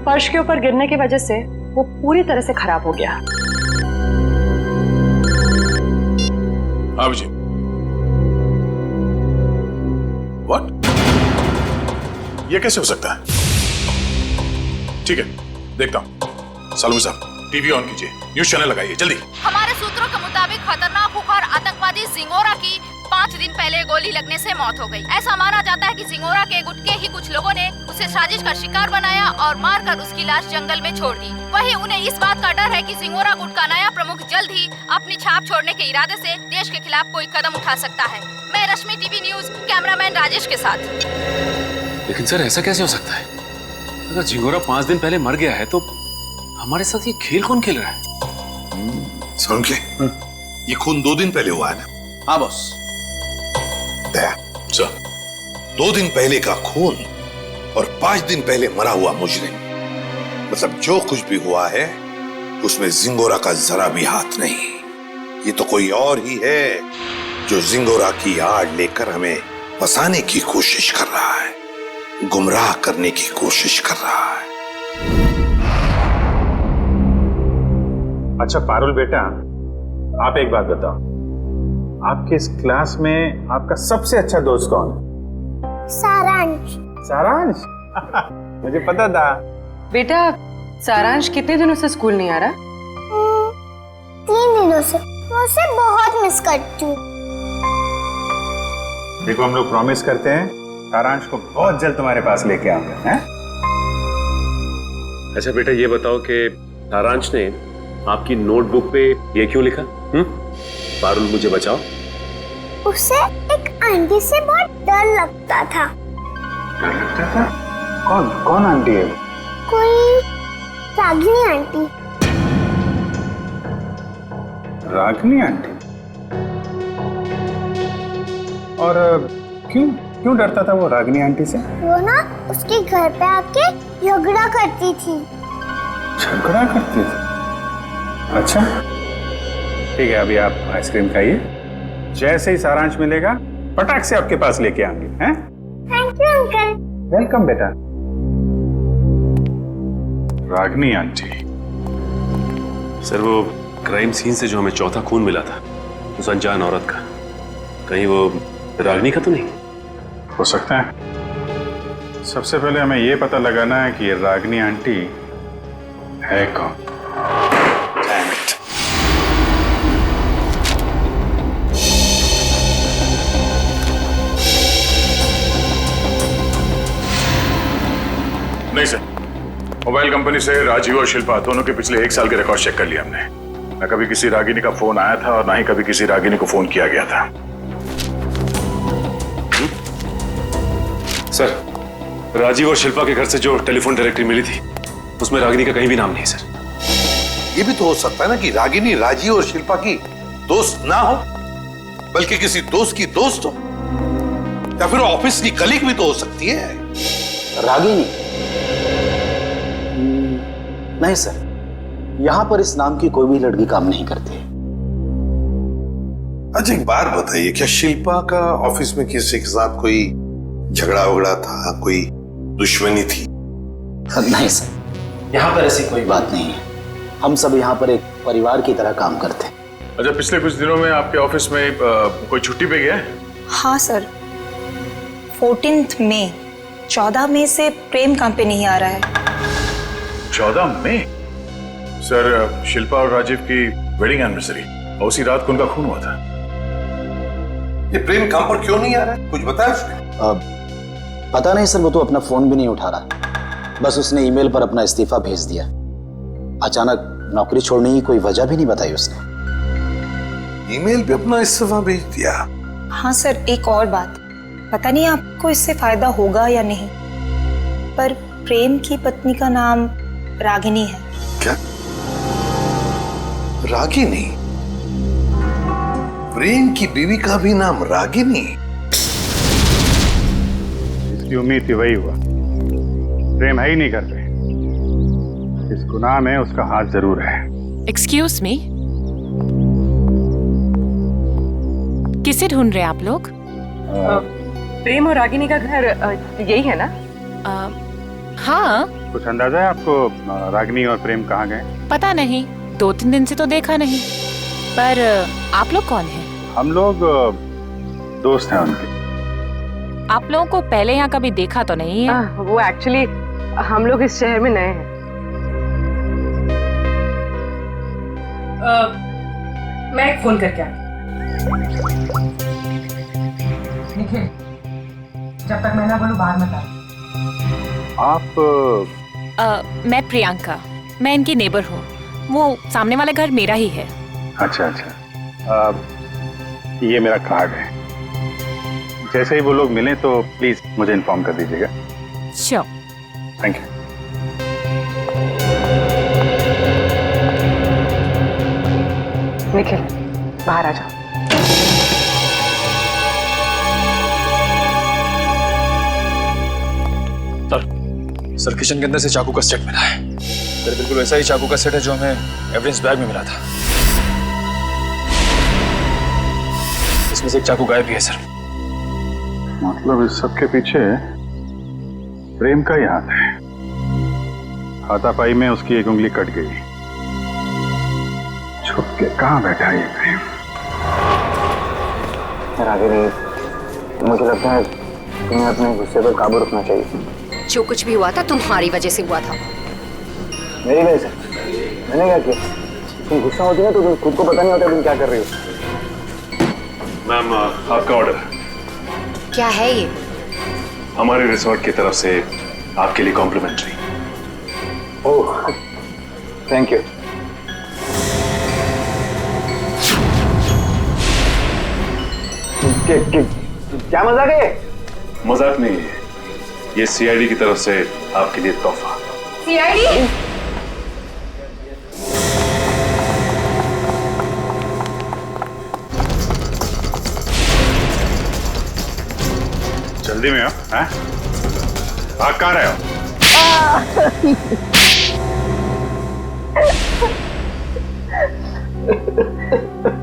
Speaker 2: फर्श के ऊपर गिरने की वजह से वो पूरी तरह से खराब हो गया।
Speaker 13: अब जी व्हाट? ये कैसे हो सकता है? ठीक है, देखता हूं। सालू साहब, टीवी ऑन कीजिए, न्यूज चैनल लगाइए जल्दी।
Speaker 22: हमारे सूत्रों के मुताबिक खतरनाक खुखार आतंकवादी जिंगोरा की 5 दिन पहले गोली लगने से मौत हो गई। ऐसा माना जाता है कि जिंगोरा के गुट के ही कुछ लोगों ने उसे साजिश का शिकार बनाया और मारकर उसकी लाश जंगल में छोड़ दी। वहीं उन्हें इस बात का डर है कि जिंगोरा गुट का नया प्रमुख जल्द ही अपनी छाप छोड़ने के इरादे से देश के खिलाफ कोई कदम उठा सकता है। मैं रश्मि, टीवी न्यूज, कैमरामैन राजेश के साथ।
Speaker 20: लेकिन सर ऐसा कैसे हो सकता है? अगर जिंगोरा 5 दिन पहले मर गया है तो हमारे साथ ये खेल कौन खेल रहा है?
Speaker 18: सुन के ये खून 2 दिन पहले हुआ है ना?
Speaker 9: हाँ बॉस।
Speaker 18: दया सर, 2 दिन पहले का खून और 5 दिन पहले मरा हुआ मुजरिम, मतलब जो कुछ भी हुआ है उसमें जिंगोरा का जरा भी हाथ नहीं। ये तो कोई और ही है जो जिंगोरा की आड़ लेकर हमें फंसाने की कोशिश कर रहा है, गुमराह करने की कोशिश कर रहा है।
Speaker 4: अच्छा पारुल बेटा, आप एक बात बताओ, आपके इस क्लास में आपका सबसे अच्छा दोस्त कौन है?
Speaker 6: सारांश।
Speaker 4: सारांश? मुझे पता था।
Speaker 2: बेटा, सारांश कितने दिनों से स्कूल नहीं आ रहा?
Speaker 6: 3 दिनों से। मैं उसे बहुत मिस करती हूँ।
Speaker 4: देखो, हम लोग प्रॉमिस करते हैं सारांश को बहुत जल्द तुम्हारे पास लेके आऊंगा, हैं?
Speaker 14: अच्छा बेटा, ये बताओ कि सारांश ने आपकी नोटबुक पे ये क्यों लिखा? पारुल, मुझे बचाओ।
Speaker 6: उसे एक आंटी से बहुत डर लगता था।
Speaker 4: डर लगता था? कौन आंटी है?
Speaker 6: कोई रागिनी आंटी।
Speaker 4: रागिनी आंटी? और क्यों डरता था वो रागिनी आंटी से?
Speaker 6: वो ना उसके घर पे आके झगड़ा करती थी।
Speaker 4: झगड़ा करती थी? अच्छा ठीक है, अभी आप आइसक्रीम खाइए, जैसे ही सारांश मिलेगा पटाख से आपके पास लेके आएंगे, हैं?
Speaker 6: Thank you uncle.
Speaker 4: वेलकम बेटा। रागिनी आंटी।
Speaker 20: सर, वो क्राइम सीन से जो हमें चौथा खून मिला था उस अनजान औरत का, कहीं वो रागिनी का तो नहीं?
Speaker 4: हो सकता है। सबसे पहले हमें ये पता लगाना है कि ये रागिनी आंटी है कौन।
Speaker 13: नहीं सर, मोबाइल कंपनी से राजीव और शिल्पा दोनों के पिछले 1 साल के रिकॉर्ड चेक कर लिया हमने। न कभी किसी रागिनी का फोन आया था और ना ही कभी किसी रागिनी को फोन किया गया था।
Speaker 20: सर, राजीव और शिल्पा के घर से जो टेलीफोन डायरेक्टरी मिली थी उसमें रागिनी का कहीं भी नाम नहीं सर।
Speaker 18: ये भी तो हो सकता है ना कि रागिनी राजीव और शिल्पा की दोस्त ना हो, बल्कि किसी दोस्त की दोस्त हो, या फिर ऑफिस की कलीग भी तो हो सकती है।
Speaker 9: रागिनी? नहीं सर, यहां पर इस नाम की कोई भी लड़की काम नहीं करती।
Speaker 18: अच्छा एक बात बताइए, क्या शिल्पा का ऑफिस में किसी के साथ कोई झगड़ा वगड़ा था, कोई दुश्मनी थी?
Speaker 9: नहीं सर, यहाँ पर ऐसी कोई बात नहीं है। हम सब यहाँ पर एक परिवार की तरह काम करते हैं।
Speaker 13: अच्छा, पिछले कुछ दिनों में आपके ऑफिस में कोई छुट्टी पे गया है?
Speaker 11: हाँ सर, 14 मई 14 मई से प्रेम काम पे नहीं आ रहा है।
Speaker 13: 14 मई? सर, शिल्पा और राजीव की वेडिंग एनिवर्सरी और उसी रात को उनका खून हुआ था।
Speaker 18: ये प्रेम काम पर क्यों नहीं आ रहा है, कुछ बताया उसने?
Speaker 9: पता नहीं सर, वो तो अपना फोन भी नहीं उठा रहा। बस उसने ईमेल पर अपना इस्तीफा भेज दिया। अचानक नौकरी छोड़ने की कोई वजह भी नहीं बताई उसने।
Speaker 18: ईमेल पे अपना इस्तीफा भेज दिया?
Speaker 11: हाँ सर, एक और बात, पता नहीं आपको इससे फायदा होगा या नहीं, पर प्रेम की पत्नी का नाम रागिनी है।
Speaker 18: क्या? रागिनी? प्रेम की बीवी का भी नाम रागिनी?
Speaker 4: जिसकी उम्मीद थी वही हुआ। प्रेम है ही नहीं घर पे। इस गुनाह में उसका हाथ जरूर है।
Speaker 3: एक्सक्यूज मी, किसे ढूंढ रहे हैं आप लोग?
Speaker 2: प्रेम और रागिनी का घर यही है ना?
Speaker 3: हाँ।
Speaker 4: कुछ अंदाजा है आपको रागिनी और प्रेम कहाँ गए?
Speaker 3: पता नहीं, 2-3 दिन से तो देखा नहीं। पर आप लोग कौन हैं?
Speaker 4: हम लोग दोस्त हैं उनके।
Speaker 3: आप लोगों को पहले यहाँ कभी देखा तो नहीं है?
Speaker 2: वो एक्चुअली हम लोग इस शहर में नए हैं। मैं एक फोन करके आती। निखिल, जब तक मैं ना बोलूं बाहर मत आ।
Speaker 4: आप?
Speaker 3: मैं प्रियंका, मैं इनकी नेबर हूँ। वो सामने वाला घर मेरा ही है।
Speaker 4: अच्छा अच्छा। ये मेरा कार्ड है। जैसे ही वो लोग मिलें तो प्लीज मुझे इन्फॉर्म कर दीजिएगा।
Speaker 3: श्योर।
Speaker 4: Thank you.
Speaker 2: निखिल, बाहर आ जाओ।
Speaker 5: सर किचन के अंदर से चाकू का सेट मिला है। सर बिल्कुल वैसा ही चाकू का सेट है जो हमें एविडेंस बैग में मिला था। इसमें से एक चाकू गायब भी है सर।
Speaker 4: मतलब इस सब के पीछे प्रेम का ही हाथ है। हाथापाई में उसकी एक उंगली कट गई। छुप के कहाँ बैठा है ये प्रेम?
Speaker 16: रागिनी, मुझे लगता है तुम्हें अपने गुस्से पर काबू रखना चाहिए।
Speaker 21: जो कुछ भी हुआ था तुम्हारी वजह से हुआ था।
Speaker 16: मेरी वजह से? मैंने क्या किया? तुम गुस्सा होती है तो तुम खुद को पता नहीं होता तुम क्या कर रही हो।
Speaker 20: मैम, आपका ऑर्डर।
Speaker 21: क्या है ये?
Speaker 20: हमारे रिसोर्ट की तरफ से आपके लिए कॉम्प्लीमेंट्री।
Speaker 16: Oh, thank you. क्या मजाक है?
Speaker 20: मजाक नहीं है, ये सीआईडी की तरफ से आपके लिए तोहफा।
Speaker 2: सीआईडी?
Speaker 4: जल्दी में हो? हैं? भाग कहाँ रहे हो?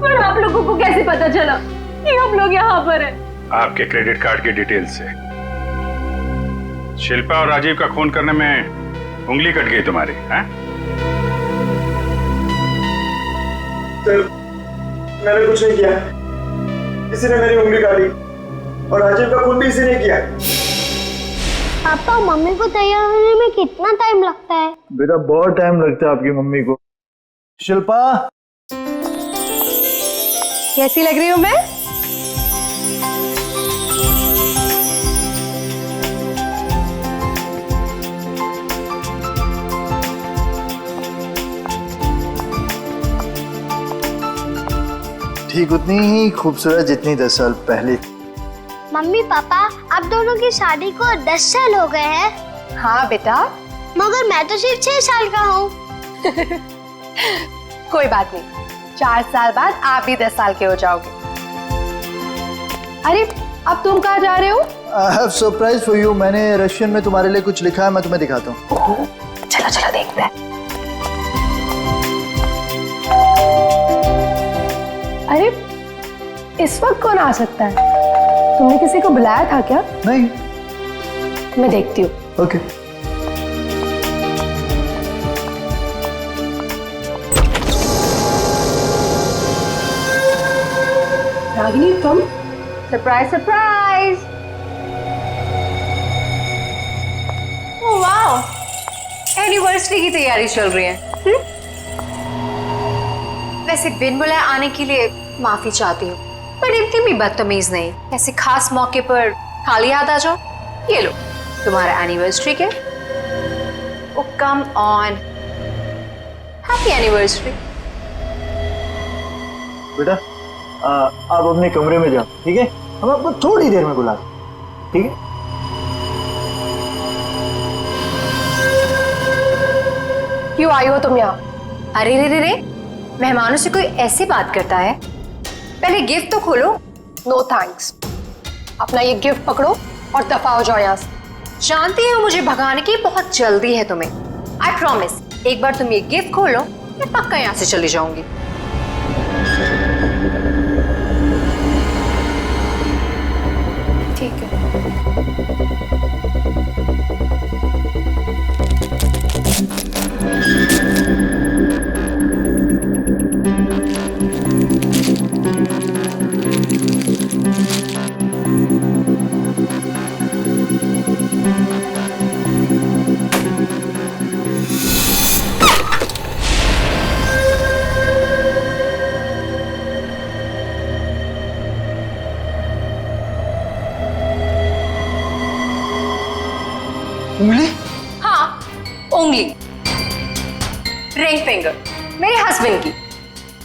Speaker 2: पर आप लोगों को कैसे पता चला कि हम लोग यहाँ पर हैं?
Speaker 4: आपके क्रेडिट कार्ड की डिटेल्स से। शिल्पा और राजीव का खून करने में उंगली कट गई तुम्हारी, हैं?
Speaker 16: सर, मैंने कुछ नहीं किया। किसी ने मेरी उंगली काटी और राजीव का खून भी इसी ने किया।
Speaker 6: पापा, मम्मी को तैयार होने में कितना टाइम लगता है?
Speaker 16: बेटा बहुत टाइम लगता है आपकी मम्मी को। शिल्पा,
Speaker 2: कैसी लग रही हूँ मैं?
Speaker 16: ठीक उतनी ही खूबसूरत जितनी 10 साल पहले।
Speaker 6: मम्मी पापा, आप दोनों की शादी को 10 साल हो गए हैं।
Speaker 2: हाँ बेटा।
Speaker 6: मगर मैं तो सिर्फ 6 साल का हूँ।
Speaker 2: कोई बात नहीं, 4 साल बाद आप भी 10 साल के हो जाओगे। अरे अब तुम कहाँ जा रहे हो?
Speaker 16: I have surprise for you। मैंने रशियन में तुम्हारे लिए कुछ लिखा है, मैं तुम्हें दिखाता हूँ।
Speaker 2: चलो चलो देखते हैं। अरे इस वक्त कौन आ सकता है? तुमने किसी को बुलाया था क्या?
Speaker 16: नहीं।
Speaker 2: मैं देखती हूँ।
Speaker 16: ओके।
Speaker 2: रागिनी, तुम? Surprise surprise. Oh wow, anniversary की तैयारी चल रही है।
Speaker 21: वैसे बिन बुलाए आने के लिए माफी चाहती हूँ, पर इतनी भी बदतमीज नहीं। ऐसे खास मौके पर खाली याद आ जाओ। ये लो तुम्हारा एनिवर्सरी के। ओ कम ऑन, हैप्पी एनिवर्सरी।
Speaker 16: बेटा आप अपने कमरे में जाओ, ठीक है? हम आपको थोड़ी देर में बुलाते हैं, ठीक है?
Speaker 2: क्यों आई हो तुम यहाँ?
Speaker 21: अरे रे रे रे, मेहमानों से कोई ऐसे बात करता है? पहले गिफ्ट तो खोलो।
Speaker 2: No thanks. अपना ये गिफ्ट पकड़ो और दफा हो जाओ यहाँ से।
Speaker 21: जानती हो मुझे भगाने की बहुत जल्दी है तुम्हें। आई प्रॉमिस, एक बार तुम ये गिफ्ट खोलो मैं पक्का यहाँ से चली जाऊंगी। ठीक है।
Speaker 19: उंगली?
Speaker 21: हाँ, उंगली, रिंग फिंगर, मेरे हस्बैंड की।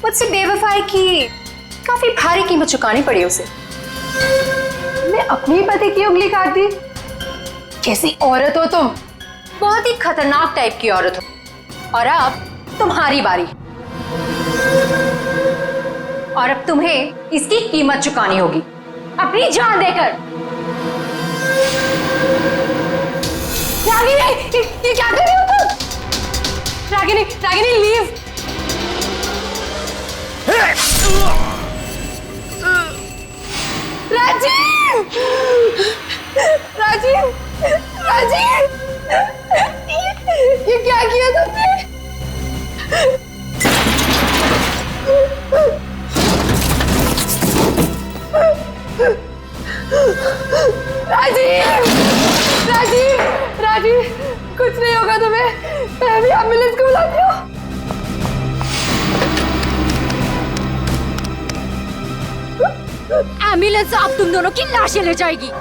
Speaker 21: मुझसे बेवफाई की काफी भारी कीमत चुकानी पड़ी उसे। मैं अपनी पति की उंगली काट दी। कैसी औरत हो तुम, बहुत ही खतरनाक टाइप की औरत हो। और अब तुम्हारी बारी, और अब तुम्हें इसकी कीमत चुकानी होगी अपनी जान देकर। रागिनी, ये क्या कर रही हो तुम? रागिनी, रागिनी लीव। राजीव, राजीव, राजीव, ये क्या किया तुमने? राजीव, राजीव, राजीव, कुछ नहीं होगा तुम्हें। मैं अभी एम्बुलेंस को बुलाती हूँ। एम्बुलेंस अब तुम दोनों की लाशें ले जाएगी।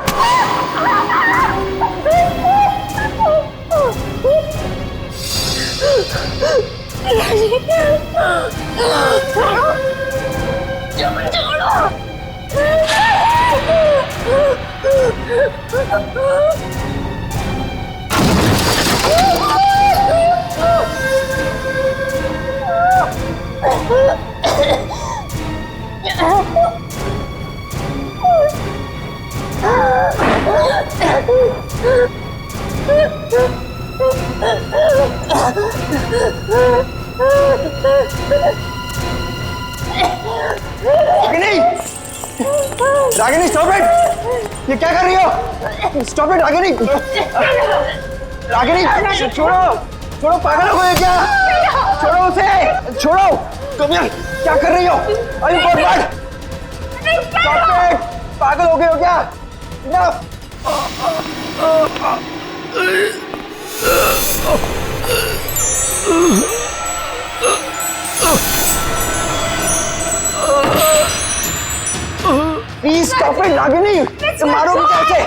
Speaker 16: Ragini, Ragini stop it! ये क्या कर रही हो? Stop it Ragini! रागिनी छोड़ो, छोड़ो, पागल हो गए क्या? छोड़ो उसे, छोड़ो! तुम यार क्या कर रही हो? अरे बहुत स्टॉप इट! पागल हो गए हो क्या? Enough! Please stop it Ragini! तुम मारोगी कैसे?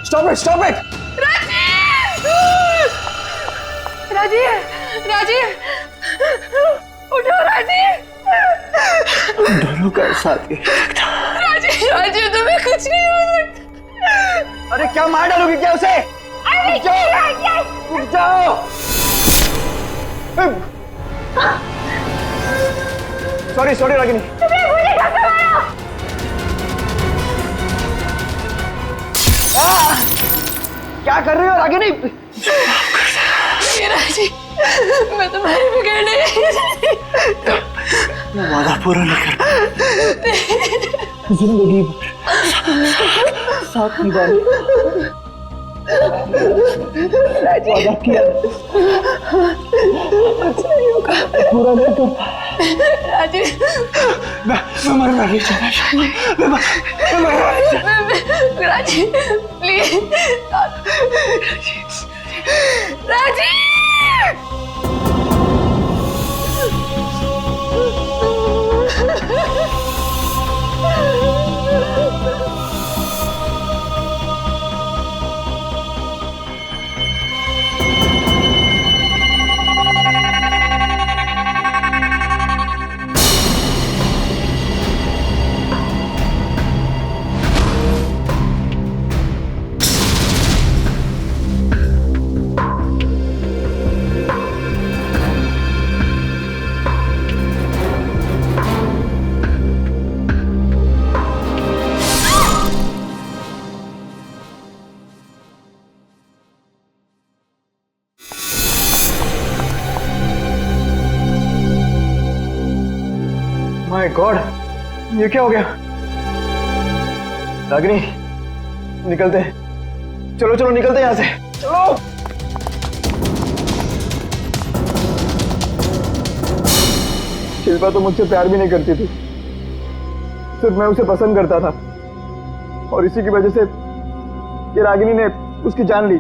Speaker 16: Stop it, stop it!
Speaker 21: Rajiv, Rajiv, उठो राजीव।
Speaker 16: दोनों का साथ
Speaker 21: राजीव, राजीव तुम्हें कुछ नहीं हो सकता।
Speaker 16: अरे क्या मार डालोगी क्या उसे? रुक जाओ, रुक जाओ। Sorry, sorry Ragini. क्या कर रही हो रागिनी?
Speaker 21: राजीव, मैं तुम्हारी बिगड़ नहीं।
Speaker 16: मैं वादा पूरा नहीं कर जिंदगी भर साथ निभाने वादा किया, पूरा नहीं कर
Speaker 21: राजीव।
Speaker 16: मैं मरना नहीं चाहता। मैं मरना नहीं चाहता।
Speaker 21: Rajiv please, Rajiv.
Speaker 16: My God, ये क्या हो गया? रागिनी, निकलते हैं। चलो चलो निकलते हैं यहाँ से, चलो। शिल्पा तो मुझसे प्यार भी नहीं करती थी, सिर्फ मैं उसे पसंद करता था, और इसी की वजह से ये रागिनी ने उसकी जान ली।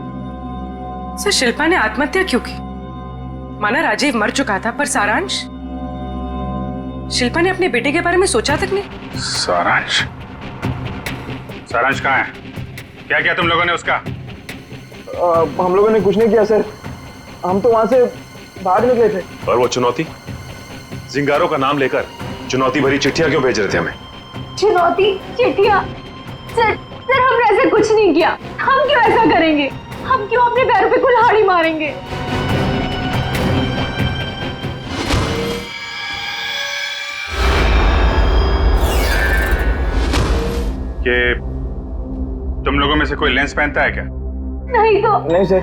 Speaker 2: सर, शिल्पा ने आत्महत्या क्यों की? माना राजीव मर चुका था, पर सारांश? शिल्पा ने अपने बेटे के बारे में सोचा तक नहीं।
Speaker 4: सारांश? सारांश कहाँ है? क्या किया तुम लोगों ने उसका?
Speaker 16: हम लोगों ने कुछ नहीं किया सर, हम तो वहां से भाग निकले थे।
Speaker 20: और वो चुनौती, जिंगारों का नाम लेकर चुनौती भरी चिट्ठियां क्यों भेज रहे थे हमें?
Speaker 1: चुनौती, चिट्ठियां? सर हमने ऐसा कुछ नहीं किया। हम क्यों ऐसा करेंगे? हम क्यों अपने पैर पे कुल्हाड़ी मारेंगे?
Speaker 4: कि तुम लोगों में से कोई लेंस पहनता है क्या?
Speaker 1: नहीं तो।
Speaker 16: नहीं सर।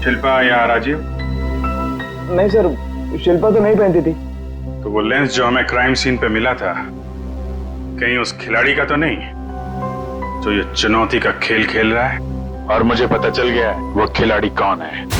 Speaker 4: शिल्पा या राजीव?
Speaker 16: नहीं सर, शिल्पा तो नहीं पहनती थी।
Speaker 4: तो वो लेंस जो हमें क्राइम सीन पे मिला था, कहीं उस खिलाड़ी का तो नहीं जो ये चुनौती का खेल खेल रहा है?
Speaker 13: और मुझे पता चल गया है वो खिलाड़ी कौन है।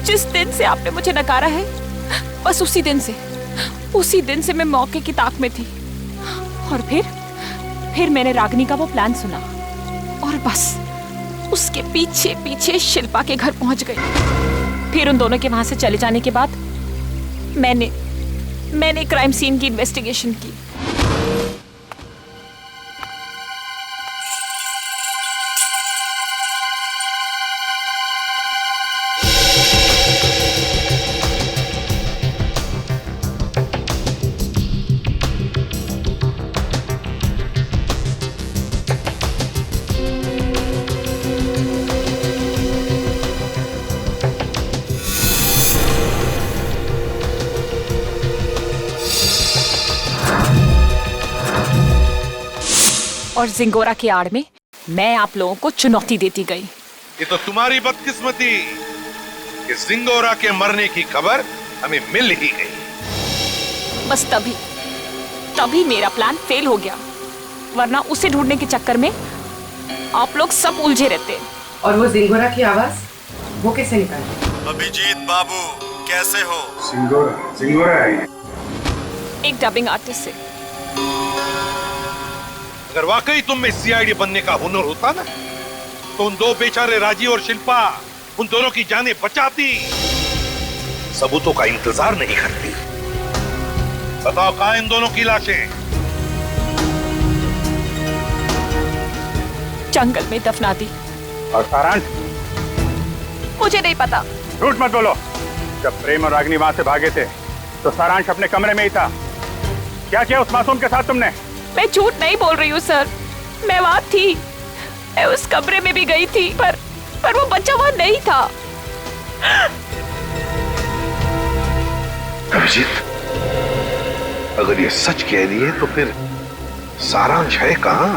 Speaker 3: जिस दिन से आपने मुझे नकारा है, बस उसी दिन से मैं मौके की ताक में थी। और फिर मैंने रागिनी का वो प्लान सुना और बस उसके पीछे पीछे शिल्पा के घर पहुंच गई। फिर उन दोनों के वहां से चले जाने के बाद मैंने क्राइम सीन की इन्वेस्टिगेशन की। और जिंगोरा की आड़ में मैं आप लोगों को चुनौती देती गई।
Speaker 18: ये तो तुम्हारी बदकिस्मती कि जिंगोरा के मरने की खबर हमें मिल ही गई।
Speaker 3: बस तभी मेरा प्लान फेल हो गया, वरना उसे ढूंढने के चक्कर में आप लोग सब उलझे रहते।
Speaker 2: और वो जिंगोरा की आवाज वो कैसे निकाली?
Speaker 18: अभिजीत बाबू कैसे हो?
Speaker 4: जिंगोरा है
Speaker 3: एक डबिंग आर्टिस्ट से।
Speaker 18: अगर वाकई तुम में सीआईडी बनने का हुनर होता ना, तो उन दो बेचारे राजीव और शिल्पा, उन दोनों की जानें बचाती, सबूतों का इंतजार नहीं करती। बताओ कहां इन दोनों की लाशें?
Speaker 3: जंगल में दफना दी।
Speaker 4: और सारांश?
Speaker 3: मुझे नहीं पता।
Speaker 4: झूठ मत बोलो। जब प्रेम और रागिनी वहां से भागे थे तो सारांश अपने कमरे में ही था। क्या किया उस मासूम के साथ तुमने?
Speaker 3: मैं झूठ नहीं बोल रही हूँ सर, मैं वहां थी, मैं उस कमरे में भी गई थी, पर वो बच्चा वहां नहीं था।
Speaker 18: अभिजीत, अगर ये सच कह रही है तो फिर सारांश है कहां?